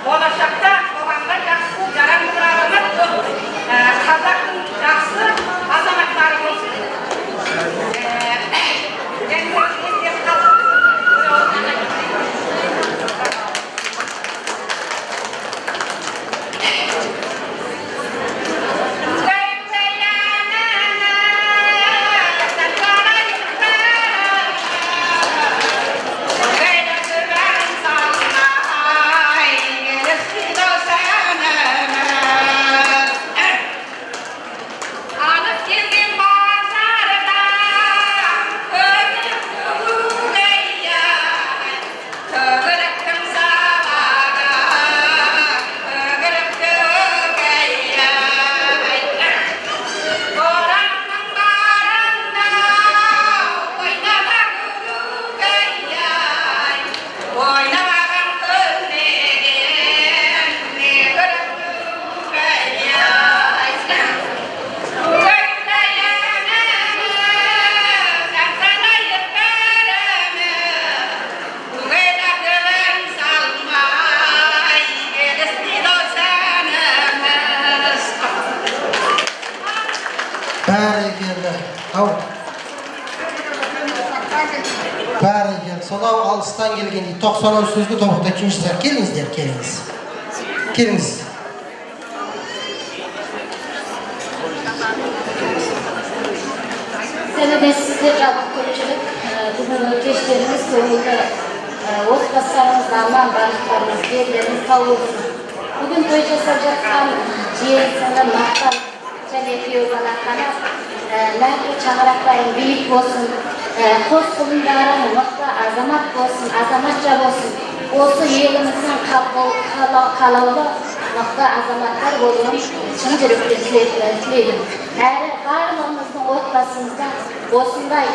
Болашақта оғанға жақсы жарамды азамат болып, қазақтың жақсы азаматтары болсын. Бәрекелді. Сонау алыстан келген 90 сөзді тобықта күйіншіздер. Келіңіздер, келіңіз. Келіңіз. Сәлеметсіздер жалпы көпшілік. Бүгінгі кештеріңіз көңілді, отбасыларыңыз аман, барлықтарыңыз дендеріңіз сау болсын. Бүгін той жасап жатқан жиен мақтан және күйеу балақаны мәңгі шаңырақтарың биік болсын, қос құлындарың мықты азамат болсын, азаматша болсын. Осы еліміздің қалаулы мықты азаматтар болуын шын жүректен тілеймін. Әрі барлығымыздың отбасымызда осындай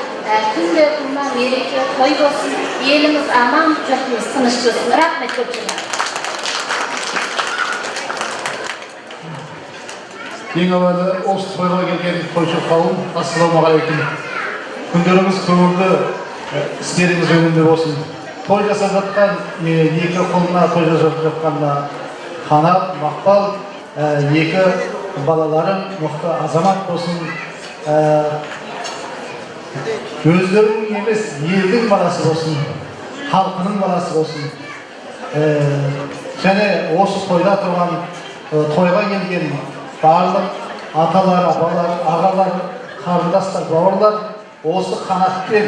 күнде күннен мереке той болсын, еліміз аман, жұртымыз тыныш болсын. Рахмет көпшілік. Ең әуелі осы тойға келген тойшы қауым, ассалаумағалейкум. Күндеріңіз көңілді, істеріңіз өнімді болсын. Той жасап жатқан, екі қолына той жасап жатқанда Қанат, Мақпал, екі балаларым мықты азамат болсын. Өздерінің емес, елдің баласы болсын, халқының баласы болсын. Және осы тойда тұрған, тойға келген барлық аталар, апалар, ағалар, қарындастар, бауырлар осы Қанат пен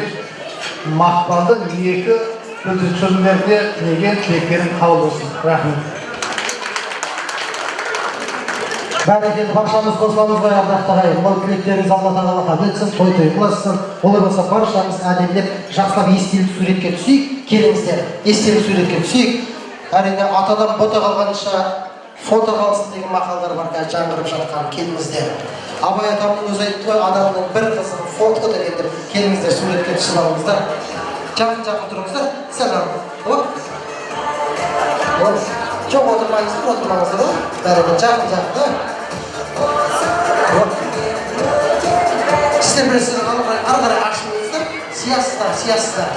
Мақпалдың екі бүлдіршіндеріне деген тілектерін қабыл болсын. Рахмет. Бәрекелді, баршамыз қосыламыз ғой ардақтағай. Бұл тілектеріңіз Алла тағала қабыл етсін, той қыласын. Олай болса баршамыз әдемілеп, жақсылап естелік суретке түсейік. Келіңіздер, естелік суретке түсейік. Әрине атадан бота қалғанша фото қалсын деген мақалдар бар, жаңғырып жатқан. Келіңіздер. Абай атамның өзі айтты ғой, адамның бір қызығы фото дегендер. Келіңіздер, суретке түсіп алыңыздар. Жақын тұрыңыздар. Сәлем. Жоқ отырмаңыздар, отырмаңыздар. Бәрекелді, жақын. Сіздер бірісін ары қарай ашыңыздар, сиясыздар.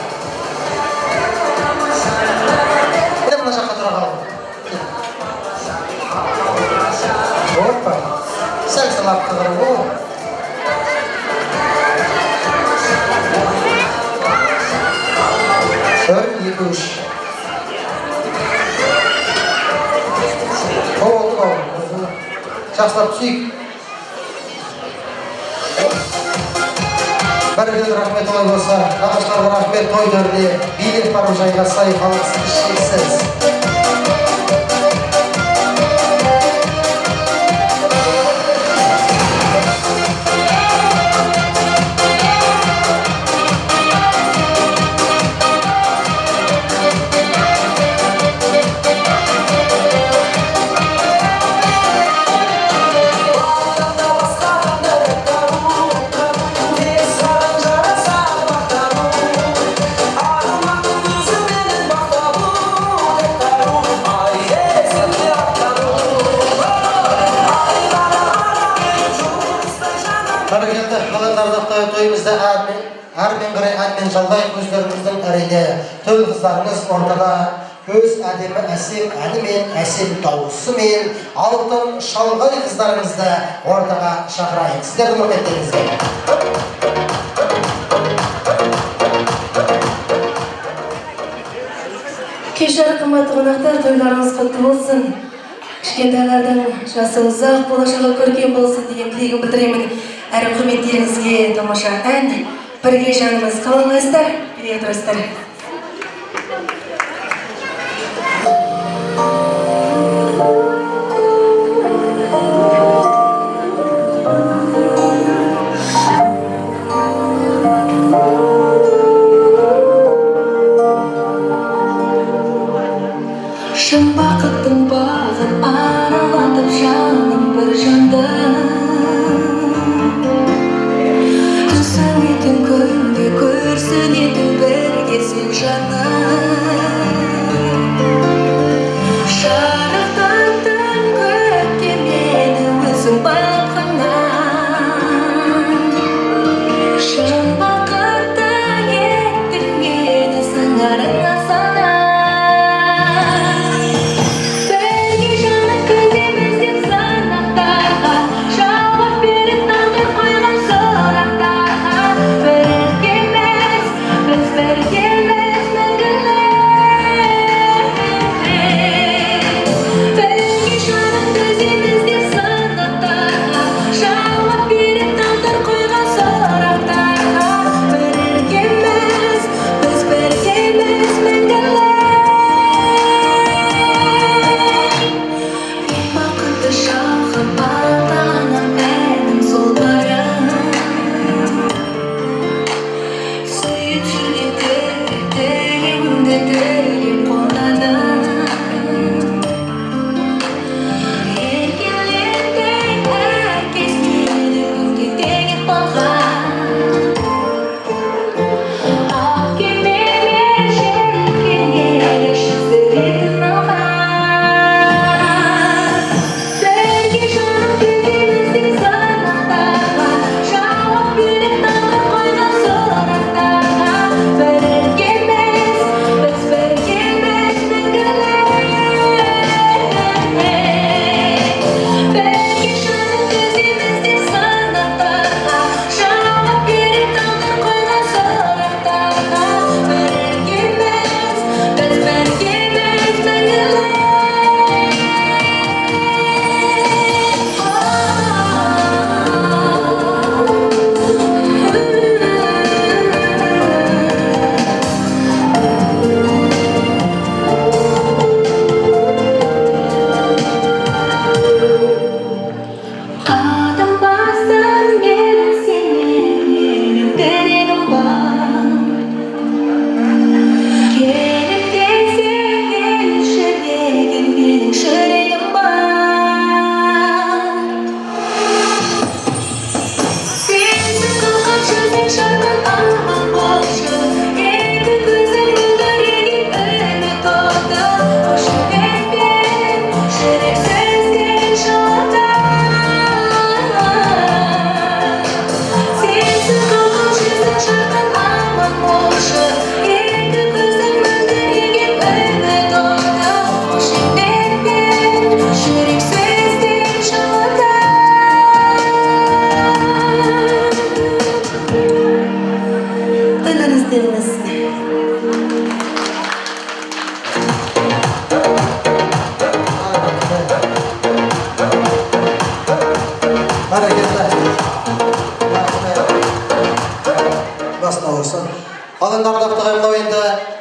Міне мына жаққа тұра қалың. Опа. Сәл артқа қарай ғой. Төрт, екі, үш. Oldu. Жақсылап түсейік. Бәрекелді, рахмет олай болса. Нағашыларға рахмет, той төрде билеп бару жайға сай, халықсыз шексіз. жалғайық өздеріңіздің әрине төл қыздарыңыз ортада өз әдемі әсем әнімен, әсем дауысымен алтын шалғай қыздарыңызды ортаға шақырайық. Сіздердің құрметтеріңізге. Кешір қымбатты қонақтар, тойларыңыз құтты болсын. Кішкентайлардың жасы ұзақ, болашағы көркем болсын деген тілегін білдіремін. Әрі құрметтеріңізге тамаша ән, бірге жанымыз қалалайсыздар, бере тұрасыздар. Шын бақыттың бағын аралатып жаным бір жанды түсінетін күнде көрсінетін бірге сен жаным шарықтаттың көкке мені өзің бақыңнан шын бақытты еттің мені сыңарыңа санап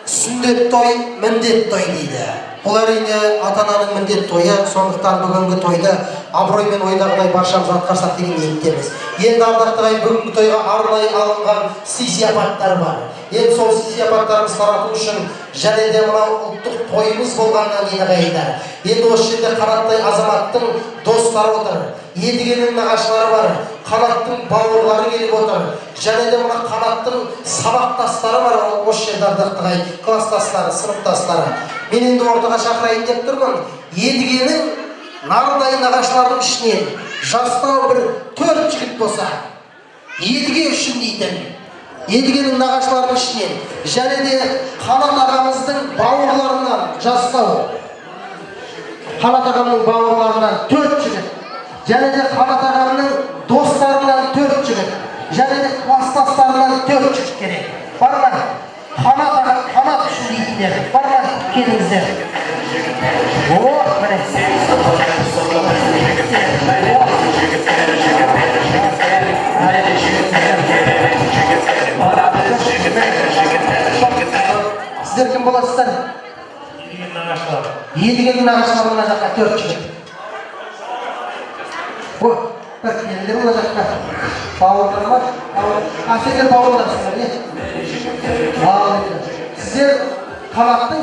сүндет той, міндет той дейді. Бұл әрине ата-ананың міндет тойы, сондықтан бүгінгі тойды абыроймен ойдағыдай баршамыз атқарсақ деген ниеттеміз. Енді ардақтығай бүгінгі тойға арнайы алынған сый-сияпаттар бар. Енді сол сый-сияпаттарымыз тарату үшін және де мынау ұлттық тойымыз болғаннан кейін ағайындар. Енді осы жерде Қанаттай азаматтың достары отыр, Едігенің нағашылары бар, Қанаттың бауырлары келіп отыр, және де мына Қанаттың сабақтастары бар, осы жерде ардақтығай класстастары, сыныптастары. Мен енді ортаға шақырайын деп тұрмын. Едігенің Нардай нағашылардың ішінен жастау бір 4 жігіт болса, Едіге үшін дейтін едігенің нағашыларының ішінен және де Қанат ағамыздың бауырларынан жастау Қанат ағамның бауырларынан 4 жігіт және де Қанат ағамның достарынан 4 жігіт және де кластастарынан 4 жігіт керек. Бар ма? Қанат үшін дейтіндер. Бар ма? Келіңіздер. Міне. Сіздер кім боласыздар? Едігеннің нағашылары. Едігеннің нағашылары мына жаққа 4 жігіт. Бір келдер мына жаққа. Бауырлар ма? Сендер бауырларсыңдар, не? Сіздер Қанаттың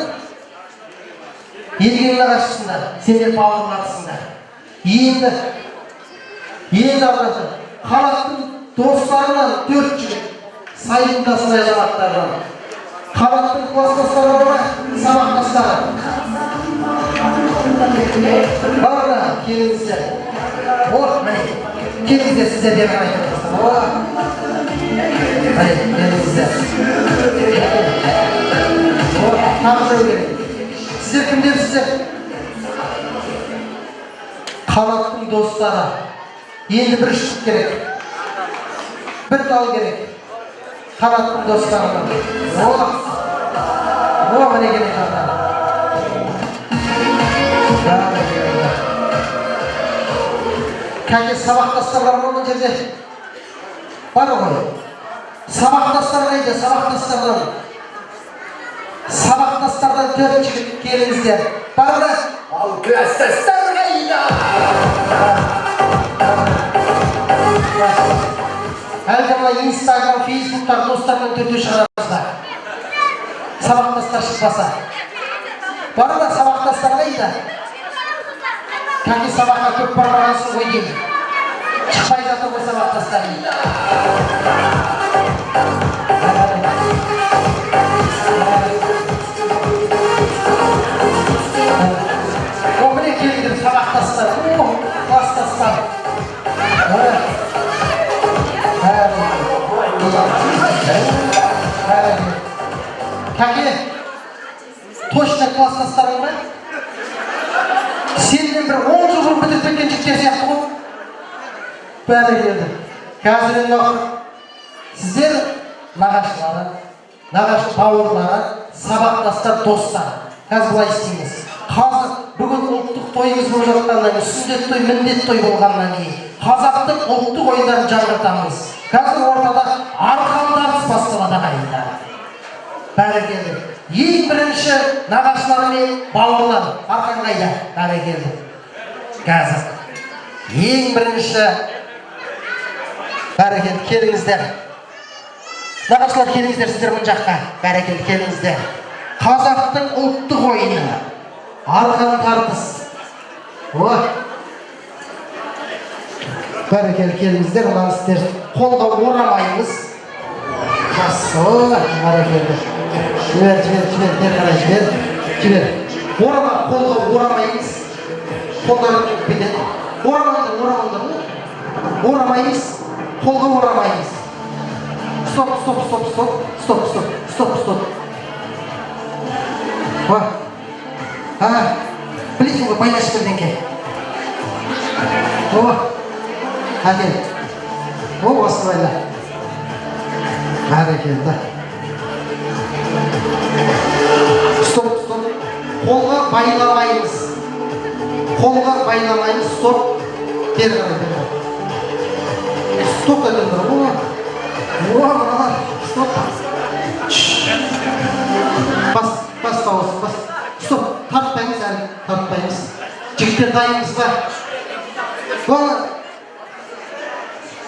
Едігеннің нағашысыңдар, сендер бауырларсыңдар. Енді ardасы Қанаттың достарынан 4 жігіт, сайындасындай азаматтардан. Қанаттың кластастары бар, сабақтастары. Барда, келіңіздер. Міне, келіңіздер, сіздер де қарайтыңыздар. Міне, келіңіздер. Тағжау керек. Сіздер кімдерсіздер? Қанаттың достары. Енді бір шық керек. Bir dal gerek. Kanattың dostlarına. O bana gerek adam. Kake sabahtaslar var mı dedi? Var mı? Sabahtaslar neydi? Sabahtaslardan 4 çıkıp gelinizde. Var mı? Alkışlar neydi? Her zaman Instagram, Facebook'tan dostlarından tötü çıkarırlar. Sabahtaslar çıkmasa. Bu arada sabahtaslar neydi? Kanki sabahta köp parmağınızı koyayım. Çıkmayı zaten bu sabahtaslar neydi? O bile geldir sabahtaslar. Bastaslar. Evet. Kake, точно класстастарың ба? Сенден бір 10 жыл бұрын бітіріп кеткен жігіттер сияқты ғой. Бәрі келді. Қазір енді сіздер нағашылары, нағашы бауырлары, сабақтастар, достар. Қазір былай істейміз. Қазір бүгін ұлттық тойымыз болып жатқаннан кейін, сүндет той, міндет той болғаннан кейін қазақтың ұлттық ойындарын жаңғыртамыз. Қазір ортада арқан тартыс басталады ағайындар. Бәрі келді. Ең бірінші нағашылар мен бауырлар арқан қайда? Бәрі келді. Қазір ең бірінші бәрі келді. Келіңіздер. Нағашылар келіңіздер, сіздер мұн жаққа. Бәрі келді, келіңіздер. Қазақтың ұлттық ойыны арқан тартыс. Бәрі келіңіздер, ұлан сіздер қолға орамайымыз. Бәрі келді. Жібер, қолға орамайымыз. Қолдарын беден. Орамайымыз, қолға орамайымыз. Стоп. Білесің ғой, байлашып бірденге. Әкел. Осы байла. Әрекелді. Стоп. Қолға байламайымыз. Стоп. Бер қарай. Стоп әдемдір. Мыналар. Стоп. Бас дауысын, бас. Стоп. Тартпаймыз әлі. Жігіттер дайынбыз ба?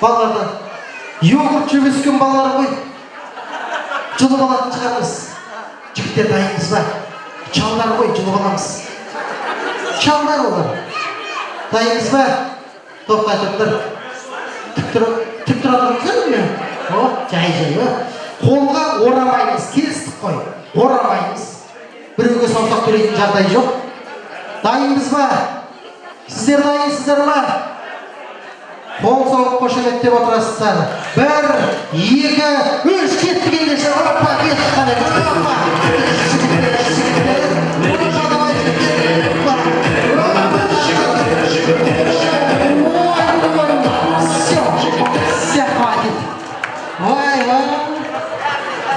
Балалардан. Йогурт жеп өскен балалар ғой. Жұлып алатын шығармыз. Жігіттер дайынбыз ба? Чалдар ғой, жұлып аламыз. Чалдар олар. Дайынбыз ба? Тоқтай тұр. Тік тұратырмыз ме? Жай. Қолға орамаймыз. Келістік қой. Орамаймыз. Біреуге саусақ төлейтін жағдай жоқ. Дайынбыз ба? Сіздер дайынсыздар ма? қол соғып қошеметтеп отырасыздар. 1, 2, 3 кетті ендеше. Опа, кетті қане. Все, хватит. Ой,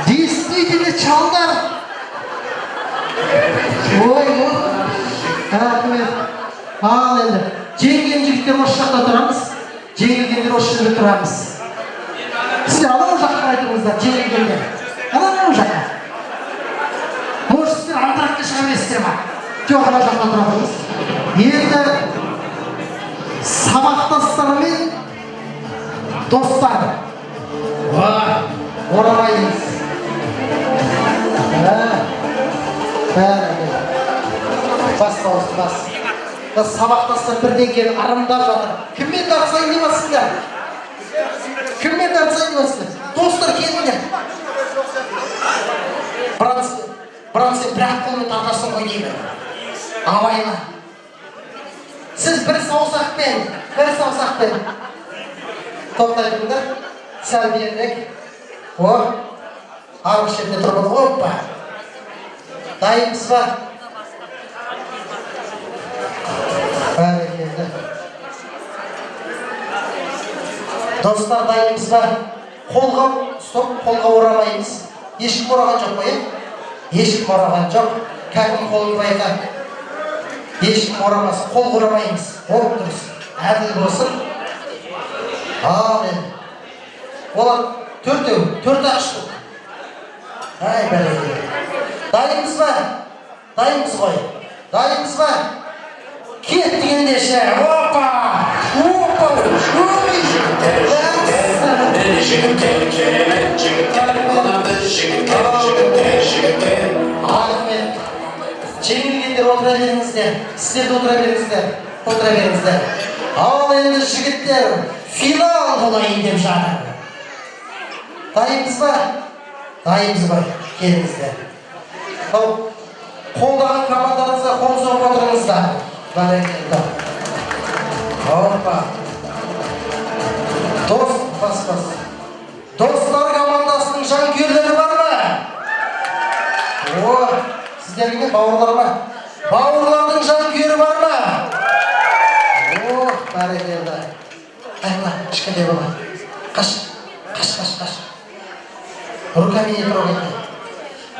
действительно чалдар. Ой, рахмет. Ал енді. Жеңген жігіттер осы жақта тұрамыз. Жеңілгендер осы жерде тұрамыз. Сіздер анау жаққа айтыңыздар, жеңілгендер. Анау жаққа. Может, сіздер антараққа шыға бересіздер ма? Жоқ, анау жақта тұрамыз. Енді сабақтастарымен достар. Орамайыңыз. Бас. Сабақтастар бірден келіп арымдап жатыр. Кіммен тартсайын демасыңдар? Кіммен тартсайын демасыңдар? Достар келіңдер. Брат, сен бір-ақ қолмен тартасың ғой деймін. Абайла. Сіз бір саусақпен. Тоқтайтыңдар. Сәл берірек. Арғы шетіне тұрмыз. Опа. Дайынбыз ба? Бәрекелді. Достар, дайынбыз ба? Қолға орамаймыз. Ешкім ораған жоқ қой, ешкім ораған жоқ. Кәкім қолын байқа. Ешкім орамас, қол орамаймыз. Дұрыс. Әділ болсын. Ал енді. Олар төрт ақшылық. Ай, бәрекелді. Дайынбыз ба? Дайынбыз ғой. Дайынбыз ба? Кетті ендеше. Опа! Жеңілгендер отыра беріңіздер. Сіздер де отыра беріңіздер. Ал енді жігіттер финал болайын деп жатыр. Дайынбыз ба? Дайынбыз ба? Келіңіздер. Қолдаған командарыңызға қол соғып отырыңыздар. Бәрекелді. Опа. Бас. Достар командасының жанкүйерлері бар ма? Сіздерге бауырлар ма? Бауырлардың жанкүйері бар ма? Бәрекелді. Айла, кішкентай бала. Қаш. Руками не трогайте.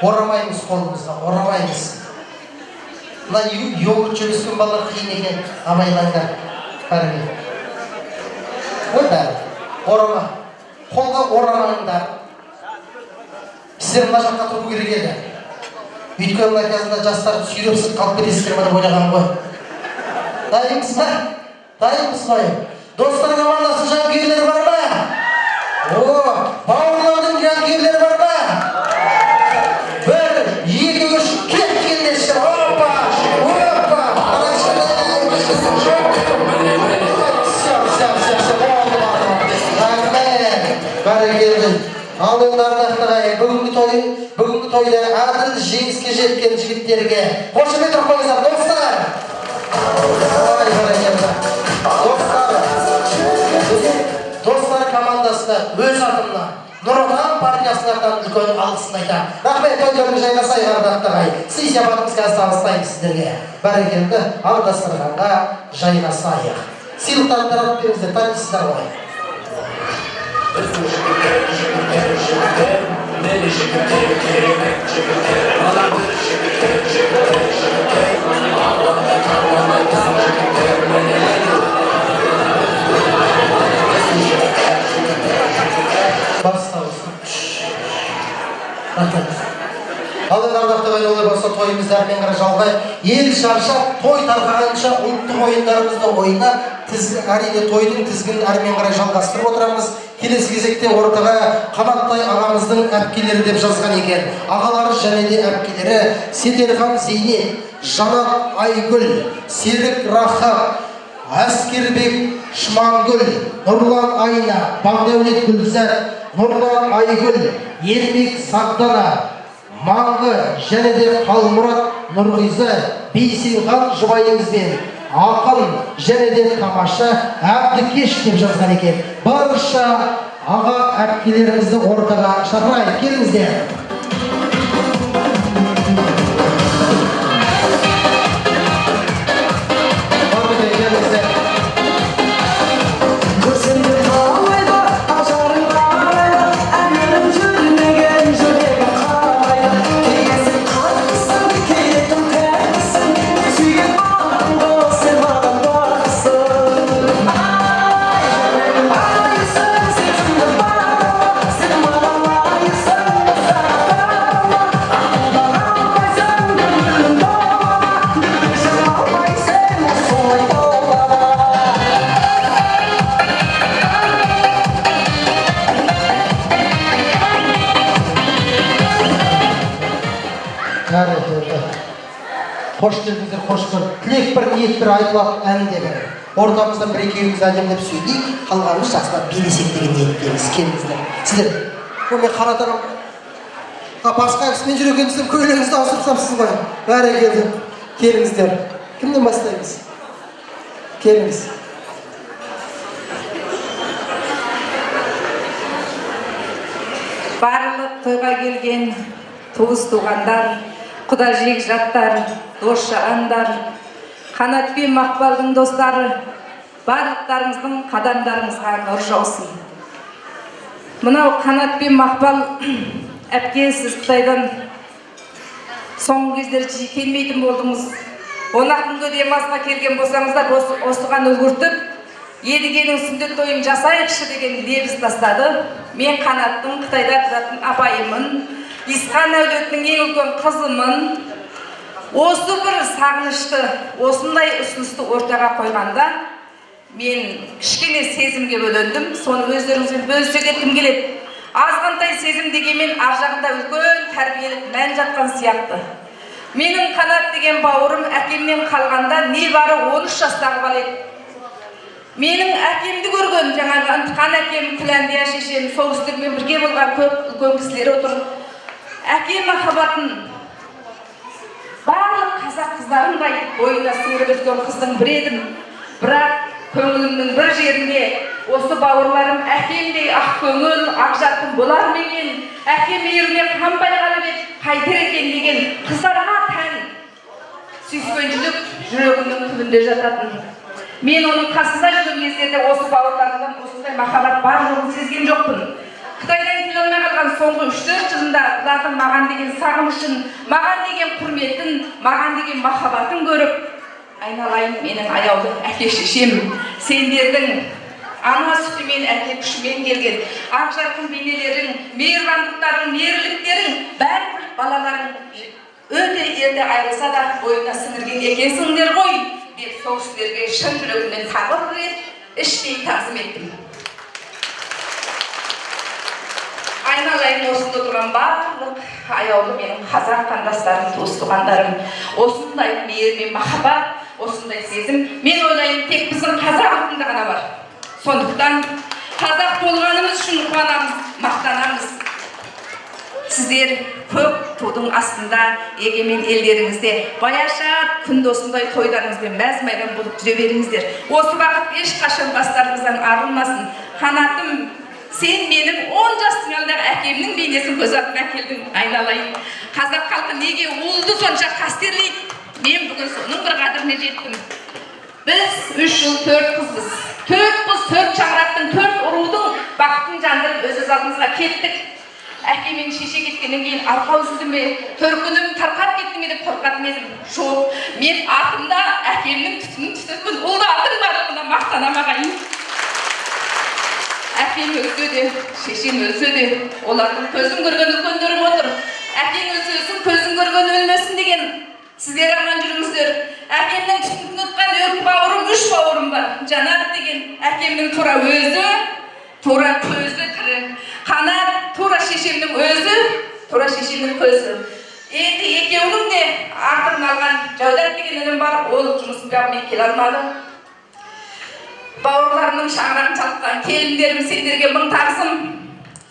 Орамаймыз қолымызға, орамаймыз. Мына йогурт жүріскен балалар қиын екен, абайлаңдар. Бәрекелді. Бәрі. Орама. Қолға орамаңдар. Сіздер мына жаққа тұру керек еді. Өйткені мына қазында жастарды сүйрепсіз қалып кетесіздер ме деп ойлаған ғой. Дайынбыз ба? Достар командасының жанкүйерлері бар ма? Бауырлардың жанкүйерлері бар ма? 1, 2, 3, кеткендеші. Опа! Бәрекелді. Ал енді ардақтағай, бүгінгі тойда әділ жеңіске жеткен жігіттерге қошемет қойыңыздар, достар. Бәрекелді. Достар командасына өз атымнан Нұр Отан партиясынан үлкен алғысын айтамын. Рахмет, тойлардың жайнасайық ардақтағай. Сый-сияпатымыз қазір таныстаймыз сіздерге. Бәрекелді, ал дастарханға жайнасайық. Сыйлықтарды таратып беріңіздер, танисыздар ғой. Ал енді ардақтағай олай болса тойымызды әрмен қарай жалғай. Ел шаршап, той тарқағанша ұлттық ойындарымызды ойнап, әрине тойдың тізгінін әрмен қарай жалғастырып отырамыз. Келесі кезекте ортаға Қанаттай ағамыздың әпкелері деп жазған екен. Ағалары және де әпкелері Сетелхан Зейнеп, Жанат Айгүл, Серік Рахат, Әскербек Шмангүл, Нұрлан Айна, Бақдәулет Гүлзар, Нұрлан Айгүл, Ермек Сағдана, Маңғы және де Қалмұрат Нұрғиза, Бейсенхан жұбайыңызбен ақын және де тамаша Әбдікеш деп жазған екен. Барша аға әпкелерімізді ортаға шақырайық, келіңіздер. Қош келдіңіздер, қош көрдік. Тілек бір, ниет бір, айтылатын ән де бір. Ортамыздан бір екеуіміз әдемілеп сөйлейік, қалғанымыз жақсылап билесек деген ниеттеміз. Келіңіздер. Сіздер, мен қаратарым. Басқа кісімен жүр екенсізден көйлегіңізді ауыстырсам сіз ғой. Бәрі келді. Келіңіздер. Кімнен бастаймыз? Келіңіз. Барлық тойға келген туыс туғандар, құда жек жаттар, дос жарандар, Қанат пен Мақпалдың достары, барлықтарыңыздың қадамдарыңызға нұр жаусын. Мынау Қанат пен Мақпал әпке, сіз Қытайдан соңғы кездері жиі келмейтін болдыңыз. 10 күнге демалысқа келген болсаңыздар, осыған үлгіртіп, едігенің сүндет тойын жасайықшы деген лебіз тастады. Мен Қанаттың Қытайда тұратын апайымын, Исқан әулетінің ең үлкен қызымын. Осы бір сағынышты, осындай ұсынысты ортаға қойғанда, мен кішкене сезімге бөлендім. Соны өздеріңізбен бөлісе кеткім келеді. Азғантай сезім дегенмен ар жағында үлкен тәрбиелік мән жатқан сияқты. Менің Қанат деген бауырым әкемнен қалғанда небары 13 жастағы бала еді. Менің әкемді көрген, жаңағы ынтықан әкем, Күләндия шешем, сол кісілермен бірге болған көп үлкен кісілер отыр. Әке махаббатын барлық қазақ қыздарындай бойына сіңіріп өткен қыздың бір едім. Бірақ көңілімнің бір жерінде осы бауырларым әкемдей ақ көңіл, ақ жарқын болар ма екен, әке мейіріне қанбай қалып еді, қайтер екен деген қыздарға тән сүйіспеншілік жүрегімнің түбінде жататын. Мен оның қасында жүрген кездерде осы бауырларымнан осындай махаббат бар жоғын сезген жоқпын. Қытайдан келе алмай қалған соңғы 3-4 жылында бұлардың маған деген сағынышын, маған деген құрметін, маған деген махаббатын көріп, айналайын менің аяулы әке шешем, сендердің ана сүтімен, әке күшімен келген ақ жарқын бейнелерің, мейірбандықтарың, мейірліктерің, бәрі балаларың өте ерте айырылса да бойына сіңірген екенсіңдер ғой деп сол кісілерге шын жүрегіммен тағы бір рет іштей тағзым еттім. Айналайын осында тұрған барлық аяулы менің қазақ қандастарым, туыс туғандарым, осындай мейір мен махаббат, осындай сезім, мен ойлаймын тек біздің қазақ ұлтында ғана бар. Сондықтан қазақ болғанымыз үшін қуанамыз, мақтанамыз. Сіздер көп тудың астында егемен елдеріңізде баяша күнде осындай тойларыңызбен мәз-майрам болып жүре беріңіздер. Осы уақыт ешқашан бастарыңыздан арылмасын. Қанатым, сен менің 10 жастың алдындағы әкемнің бейнесін көз алдыма әкелдің. Айналайын, қазақ халқы неге ұлды сонша қастерлейді? Мен бүгін соның бір қадіріне жеттім. Біз 3 жыл 4 қызбыз. 4 қыз, 4 шаңырақтың, 4 ұрудың бақытын жандырып өз алдымызға кеттік. Әке мен шеше кеткеннен кейін арқау үзілді ме, төркінім тарқап кетті ме деп қорқатын едім. Жоқ, мен артымда әкемнің түтінін түтетпін. Ұлдардың барлығына мақтанам ағайын. Әкем өлсе де, шешем өлсе де, олардың көзін көрген үлкендерім отыр. Әкең өлсе өлсін, көзін көрген өлмесін деген. Сіздер аман жүріңіздер. Әкемнің түтінін тұтқан 4 бауырым, 3 бауырым бар. Жанат деген әкемнің тура өзі, тура көзі тірі. Қанат тура шешемнің өзі, тура шешемнің көзі. Енді екеуінің де артын алған Жаудат деген інім бар, ол жұмысын бабымен келе алмады. Бауырларымның шаңырағын шалққан келіндерім, сендерге мың тағзым.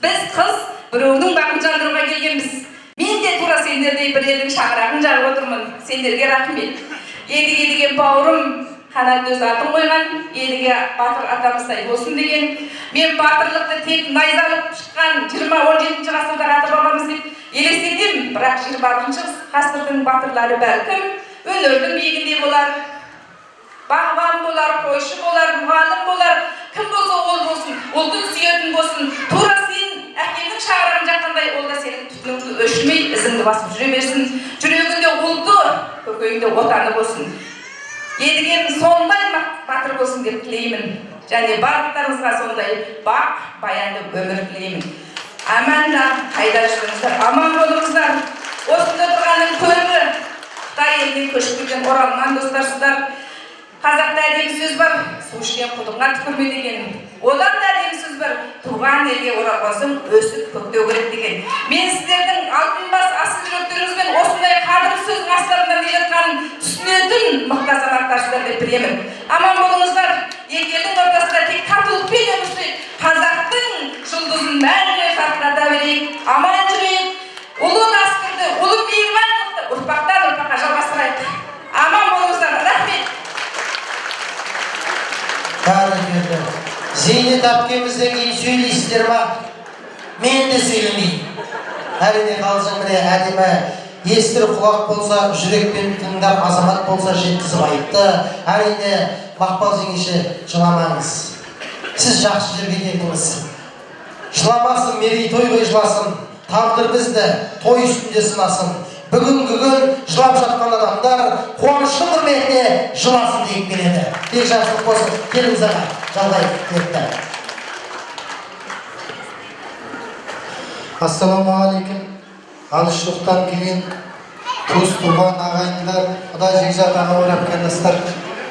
Біз қыз біреудің бағын жандыруға келгенбіз. Мен де тура сендердей бір елдің шаңырағын жағып отырмын. Сендерге рахмет. Едіге деген бауырым қанат өз атын қойған, елге батыр атамыздай болсын деген. Мен батырлықты тек найзалып шыққан 20-17 ғасырдағы ата бабамыз деп елестетем, бірақ 21 ғасырдың батырлары бәлкім өнердің биігінде болар, бағбан болар, қойшы болар, мұғалім болар, кім болса ол болсын, ұлтын сүйетін болсын. Тура сен әкеңнің шағырын жаққандай, ол да сенің түтініңді өшірмей, ізіңді басып жүре берсін. Жүрегінде ұлты, көкейінде отаны болсын. Едігем сондай батыр болсын деп тілеймін. Және барлықтарыңызға сондай бақ, баянды өмір тілеймін. Аманда қайда жүріңіздер, аман болыңыздар. Осында тұрғанның көбі Қытай елінен көшіп келген оралман достарсыздар. Қазақта әдемі сөз бар, су ішкен құдыққа түкірме деген. Одан да әдемі сөз бар, туған елге оралған соң өсіп көктеу керек деген. Мен сіздердің алтын бас асыл жүректеріңізбен осындай қадірлі сөздің астарында не жатқанын түсінетін мықты азаматтарсыздар деп білемін. Аман болыңыздар. Екі елдің ортасында тек татулықпен өмір сүрейік. Қазақтың жұлдызын мәңгі жарқырата берейік. Аман жүрейік. Ұлы дәстүрді, ұлы мейірбандықты ұрпақтан ұрпаққа жалғастырайық. Аман болыңыздар. Рахмет. Бәрекелді. Зейнет әпкемізден кейін сөйлейсіздер ма? Мен де сөйлемеймін. Әрине қалжың міне әдемі естір құлақ болса, жүрекпен тыңдар азамат болса жеткізіп айтты. Әрине Мақпал жеңеше жыламаңыз. Сіз жақсы жерге келдіңіз. Жыламасын, мерейтойға жыласын. Тағдыр бізді той үстінде сынасын. Бүгінгі күн жылап жатқан адамдар қуаныштың құрметіне жыласын deyip келеді. Тек жақсылық болсын. Келіңіз аға, жалғай кетті. Ассалаумағалейкум. Алыс-жұқтан келген туыс туған ағайындар, Құда жекжат аға орап қандастар.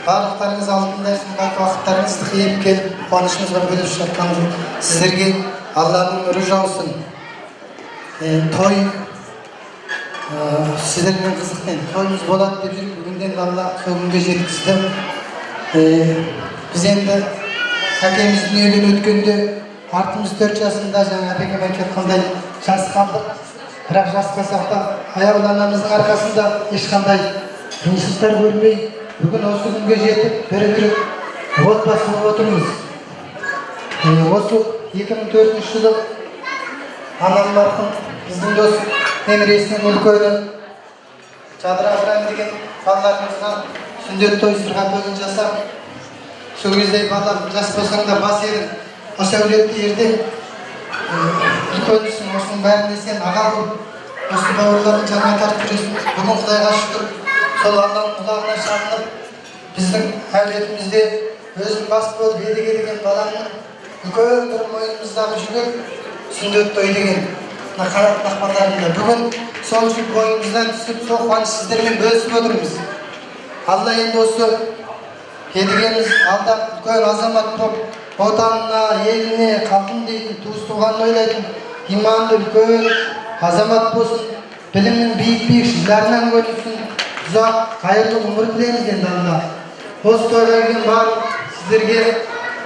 Барлықтарыңыз алдында қымбат уақыттарыңызды қиып келіп, қуанышымызға бөліп жатқан сіздерге Алланың нұры жаусын. Той сіздермен қызықпен тойымыз болады деп жүріп, бүгінден Алла сол күнге жеткізді. Біз енді әкеміз дүниеден өткенде артымыз 4 жасында жаңа әкем айтқандай жас қалдық. Бірақ жас қалсақ та аяуланамыздың арқасында ешқандай қиыншылықтар көрмей, бүгін осы күнге жетіп, бір отбасы болып отырмыз. Осы 2004 жылы анам марқұм біздің дос немересінің үлкені Жадыр Абрам деген балаларымызға сүндет той сырға тойын жасап, сол кезде балам жас болсаң да бас едің, осы әулетті ертең үлкенісің, осының бәрінде сен аға бол, осы бауырлардың жанына тартып жүресің. Бүгін Құдайға шүкір, сол Алланың құлағына шағынып, біздің әулетімізде өзің бас болып едіге деген баламның үлкен бір мойнымыздағы жүгі сүндет той деген қанат нақмандарында бүгін сол жүк бойымыздан түсіп, сол қуаныш сіздермен бөлісіп отырмыз. Алла енді осы едігеміз алда үлкен азамат болып, отанына, еліне, халқын дейтін, туыс туғанын ойлайтын, иманды үлкен азамат болсын, білімнің биік жылдарынан көрінсін, ұзақ, қайырлы ғұмыр тілейміз енді Алла. Осы тойға келген барлық сіздерге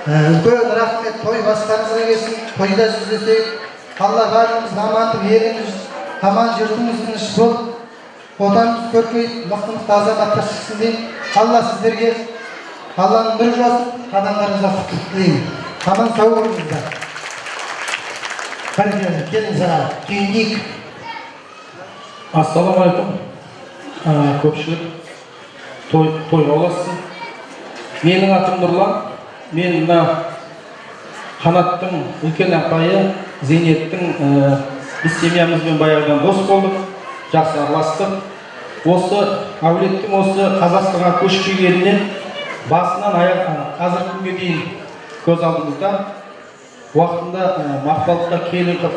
үлкен рахмет, той бастарыңызға келсін, тойда жүздесейік. Алла бәріміз амандық, еліміз аман, жұртымыз тыныш болып, отанымыз көркейіп, мықты азаматтар шықсын деймін. Алла сіздерге Алланың нұры жаусын, адамдарыңызға құттықтық тілеймін. Аман сау болыңыздар. Бәрекелді, келіңіз аға, түйіндейік. Ассалаумағалейкум. Көпшілік той оласын. Менің атым Нұрлан. Мен мына Қанаттың үлкен апайы Зейнеттің біз семьямызбен баяғыдан дос болдық, жақсы араластық. Осы әулеттің осы Қазақстанға көшіп келгенінен басынан қазіргі күнге дейін көз алдымызда. Уақытында Мақпалдыққа келін қып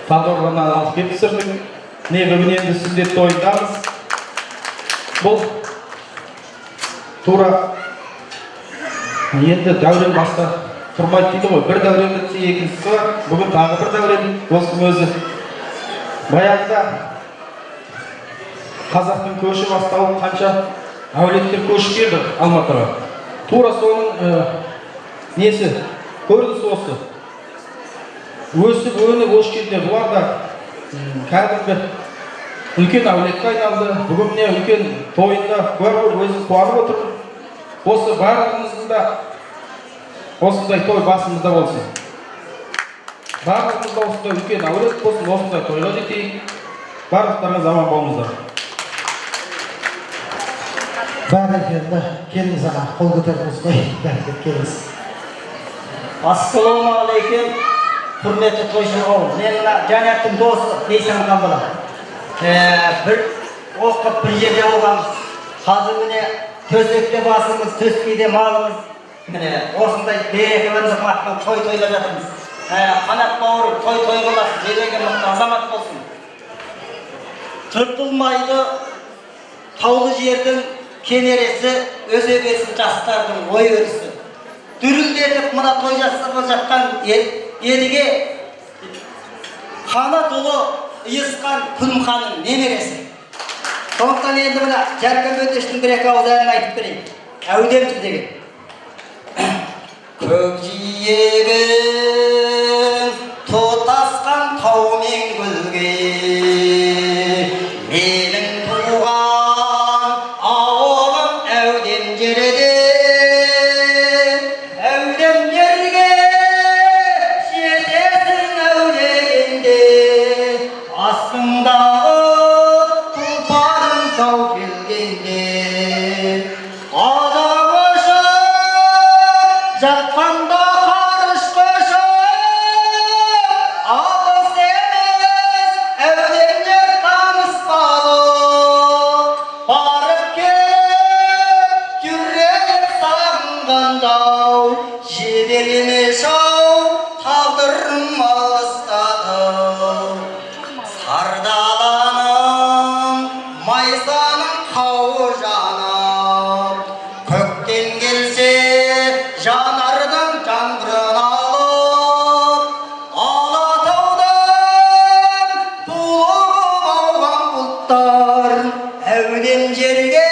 талдықорғаннан алып келіп түсірдік. Бүгін енді сүндет тойындамыз. Бұл тура енді дәурен баста тұрмайды дейді ғой. Бір дәурен бітсе екіншісі бар. Бүгін тағы бір дәурен осының өзі. Баяғыда қазақтың көші басталып қанша әулеттер көшіп келді Алматыға. Тура соның несі көрінісі осы. Өсіп өніп осы жерде бұлар да кәдімгі үлкен әулетке айналды. Бүгін міне үлкен тойында куә болып өзін қуанып отыр. осы барлығымыздың да осындай той басымызда болсын. Барлығымызда осындай үлкен әулет болсын, осындай тойға жетейік. Барлықтарыңыз аман болыңыздар. Бәрекелді. Келіңіз аға, қол көтеріңіз қой. Бәрекелді, келіңіз. Ассалаумағалейкум, құрметті тойшы қауым. Мен мына Жанаттың досы Лейсан Қамбала. Бір оқып бір жерде болғанбыз. Қазір міне төсекте басымыз, төскейде малымыз. Міне осындай берекелі баққан той тойлап жатырмыз. Қанат бауырым той боласын, желеген мықты азамат болсын. Тыртылмайды таулы жердің кенересі, өзегесі жастардың ой өрісі. Дүрілдетіп мына той жасап жатқан едіге қанат ұлы иысқан күнханың немересі. Сондықтан енді мына Жаркан Бөтештің бір екі ауыз әнін айтып берейін. Әудемсіз деген. Көкжиегін тұтасқан тау мен гүлге, менің туған ауылым әудем жерде. Әудем жерге жетесің әудегенде, астыңдағы тұлпарың тау келгенде. Адам үшін жатқанда қарыш қошып, алыс емес әудемдер таныспады. Барып келіп жүрек сағынғандау, жібермеш-ау тағдырым алыстады. Сардаланың майсаның қауы жанып, көктен келсе жанардың жаңбырын алып, Алатаудан толығып ауған бұлттар әудем жерге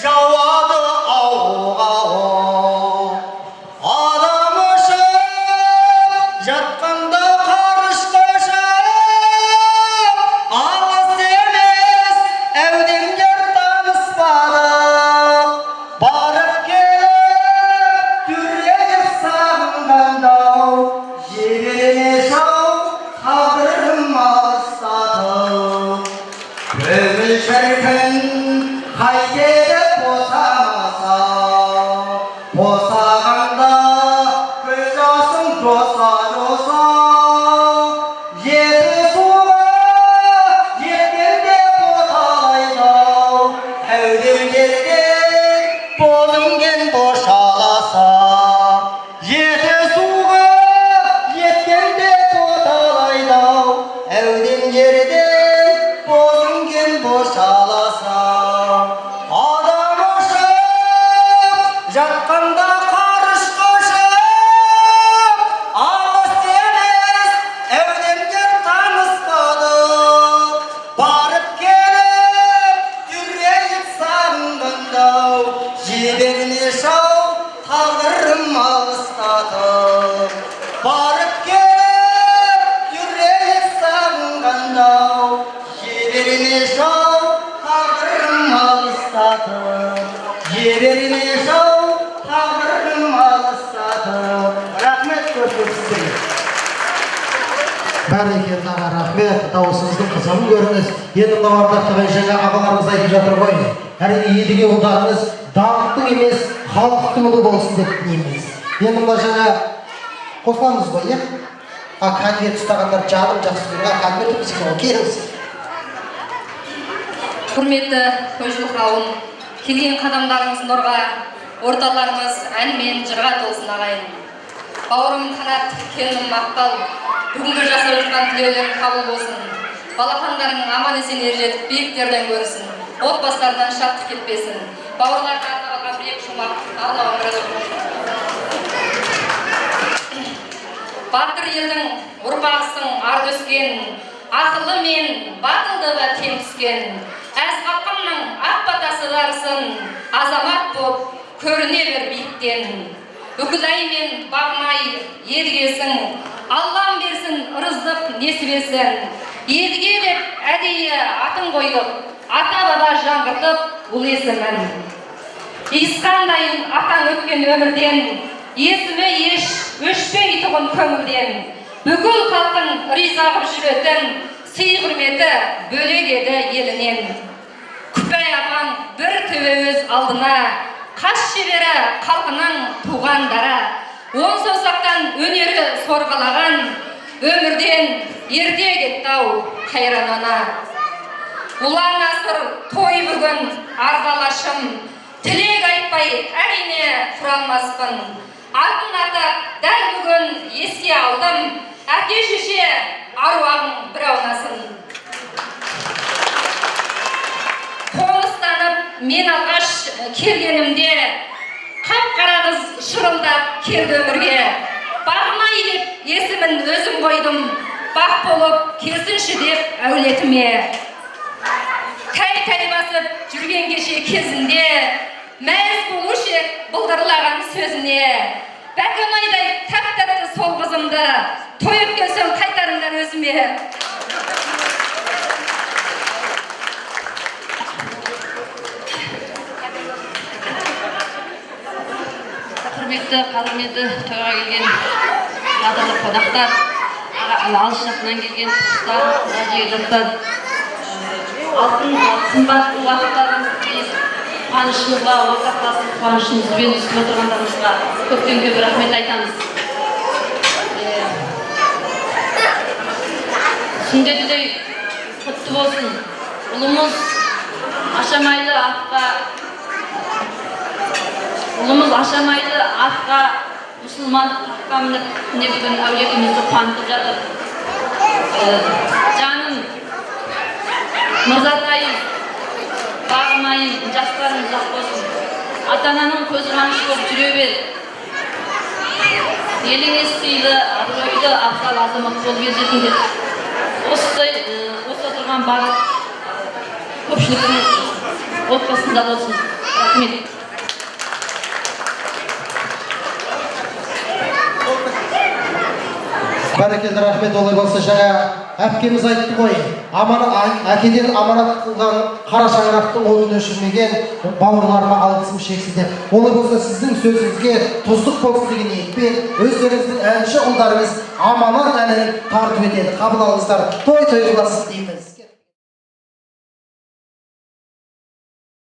жауады ауық-ауық. Адам үшін жатқанда қарыш қошып, алыс емес әудемдер таныспады. Барып келіп жүрек сағынғандау, жібермеш-ау тағдырым алыстады. Көңіл шіркін қайтеді босамаса, босағанда көз жасың жоса-жоса. Жетісуға жеткенде боталайды-ау, әудем жерде бозінген бошаласа. Жетісуға жеткенде боталайды-ау, әудем жерде бозінген бошаласа. Адам үшін жатқанда қарыш қошып, алыс емес әудемдер таныспады. Барып келіп жүрек сағынғандау, жібермеш-ау тағдырым алыстады. Барып келіп жүрек сағынғандау, жібермеш-ау тағдырым алыстады. Жібермеш-ау тағдырым алыстады. Рахмет көрсетіп сіздерге. Бәрекелді аға, рахмет. Дауысыңыздың қызығын көріңіз. Енді мына ардақтаған жаңа ағаларымыз айтып жатыр ғой. Әрине едіге ұлдарыңыз даңқтың емес, халықтың ұлы болсын деп тілейміз. Енді мына жаңа қосыламыз ғой, иә? Конверт ұстағандар жаным жақсы көрген. Конвертіміз екен ғой, келіңіз. Құрметті тойшыл қауым, келген қадамдарыңыз нұрға, орталарыңыз ән мен жырға толсын ағайын. Бауырым Қанат, келінім Мақпал, бүгінгі жасап жатқан тілеулерің қабыл болсын. Балапандарың аман-есен ержетіп биіктерден көрсін. Отбасылардан шаттық кетпесін. Бауырларға арналған бір екі шумақ Аллахым разы болсын. Батыр елдің ұрпағысың ар өскен, ақылы мен батылдығы тең түскен. Әз қалқамның ақ батасы барсын, азамат боп көріне бер биіктен. Үкілай мен бағмай едігесің, Аллам берсін ырыздық несібесін. Едіге деп әдейі атын қойып, ата баба жаңғыртып бұл есімін. Искандайын атаң өткен өмірден, есімі еш өшпей тұғын көңілден. Бүкіл халқын риза қып жүретін, сый құрметі бөлек еді елінен. Күпәй апаң бір төбе өз алдына, қас шебері халқының туғандары, он саусақтан өнері сорғалаған, өмірден ерте кеттау қайран ана. Ұлан асыр той бүгін арбалашым, тілек айтпай әрине құралмаспын. Атын атап дәл бүгін еске алдым, әке шеше аруағың бір аунасын. Қоныстанып мен алғаш келгенімде, қап-қара қыз шырылдап келді өмірге. Бағыма елеп есімін өзім қойдым, бақ болып келсінші деп әулетіме. Кәй басып жүрген кеше кезінде, мәз болушы бұлдырлаған сөзіне. Бәкімайдай тәп-тәпті сол қызымды, той өткен соң қайтарыңдар өзіме. Құрметті қадірменді тойға келген қадірлі қонақтар, алыс жақынан келген туыстар, жігіттер, алтын қымбатты уақыттарыңыз қуанышымызға ортақтасып, қуанышымызбен үстіп отырғандарыңызға көптен көп рахмет айтамыз. Сүндетідей құтты болсын. Ұлымыз ашамайлы атқа мұсылмандық таққа мініп, міне бүгін әулетімізді қуантып жатыр. Жаным, мырзатайым, бағымайым, жастарың ұзақ болсын. Ата-ананың көзі қаныш болып жүре бер. Еліңе сыйлы, абыройды, абзал азамат болып ержетіңдер. Осы отырған бағыт көпшіліктің отбасында болсын. Рахмет. Бәрекелді, рахмет. Олай болса, жаңа әпкеміз айтты ғой, әкеден аманат қылған қара шаңырақтың отын өшірмеген бауырларыма алғысым шексіз деп. Олай болса, сіздің сөзіңізге тұздық болсын деген ниетпен өздеріңіздің әнші ұлдарыңыз аманат әнін тартып етеді. Қабыл алыңыздар, той қыласыз дейміз.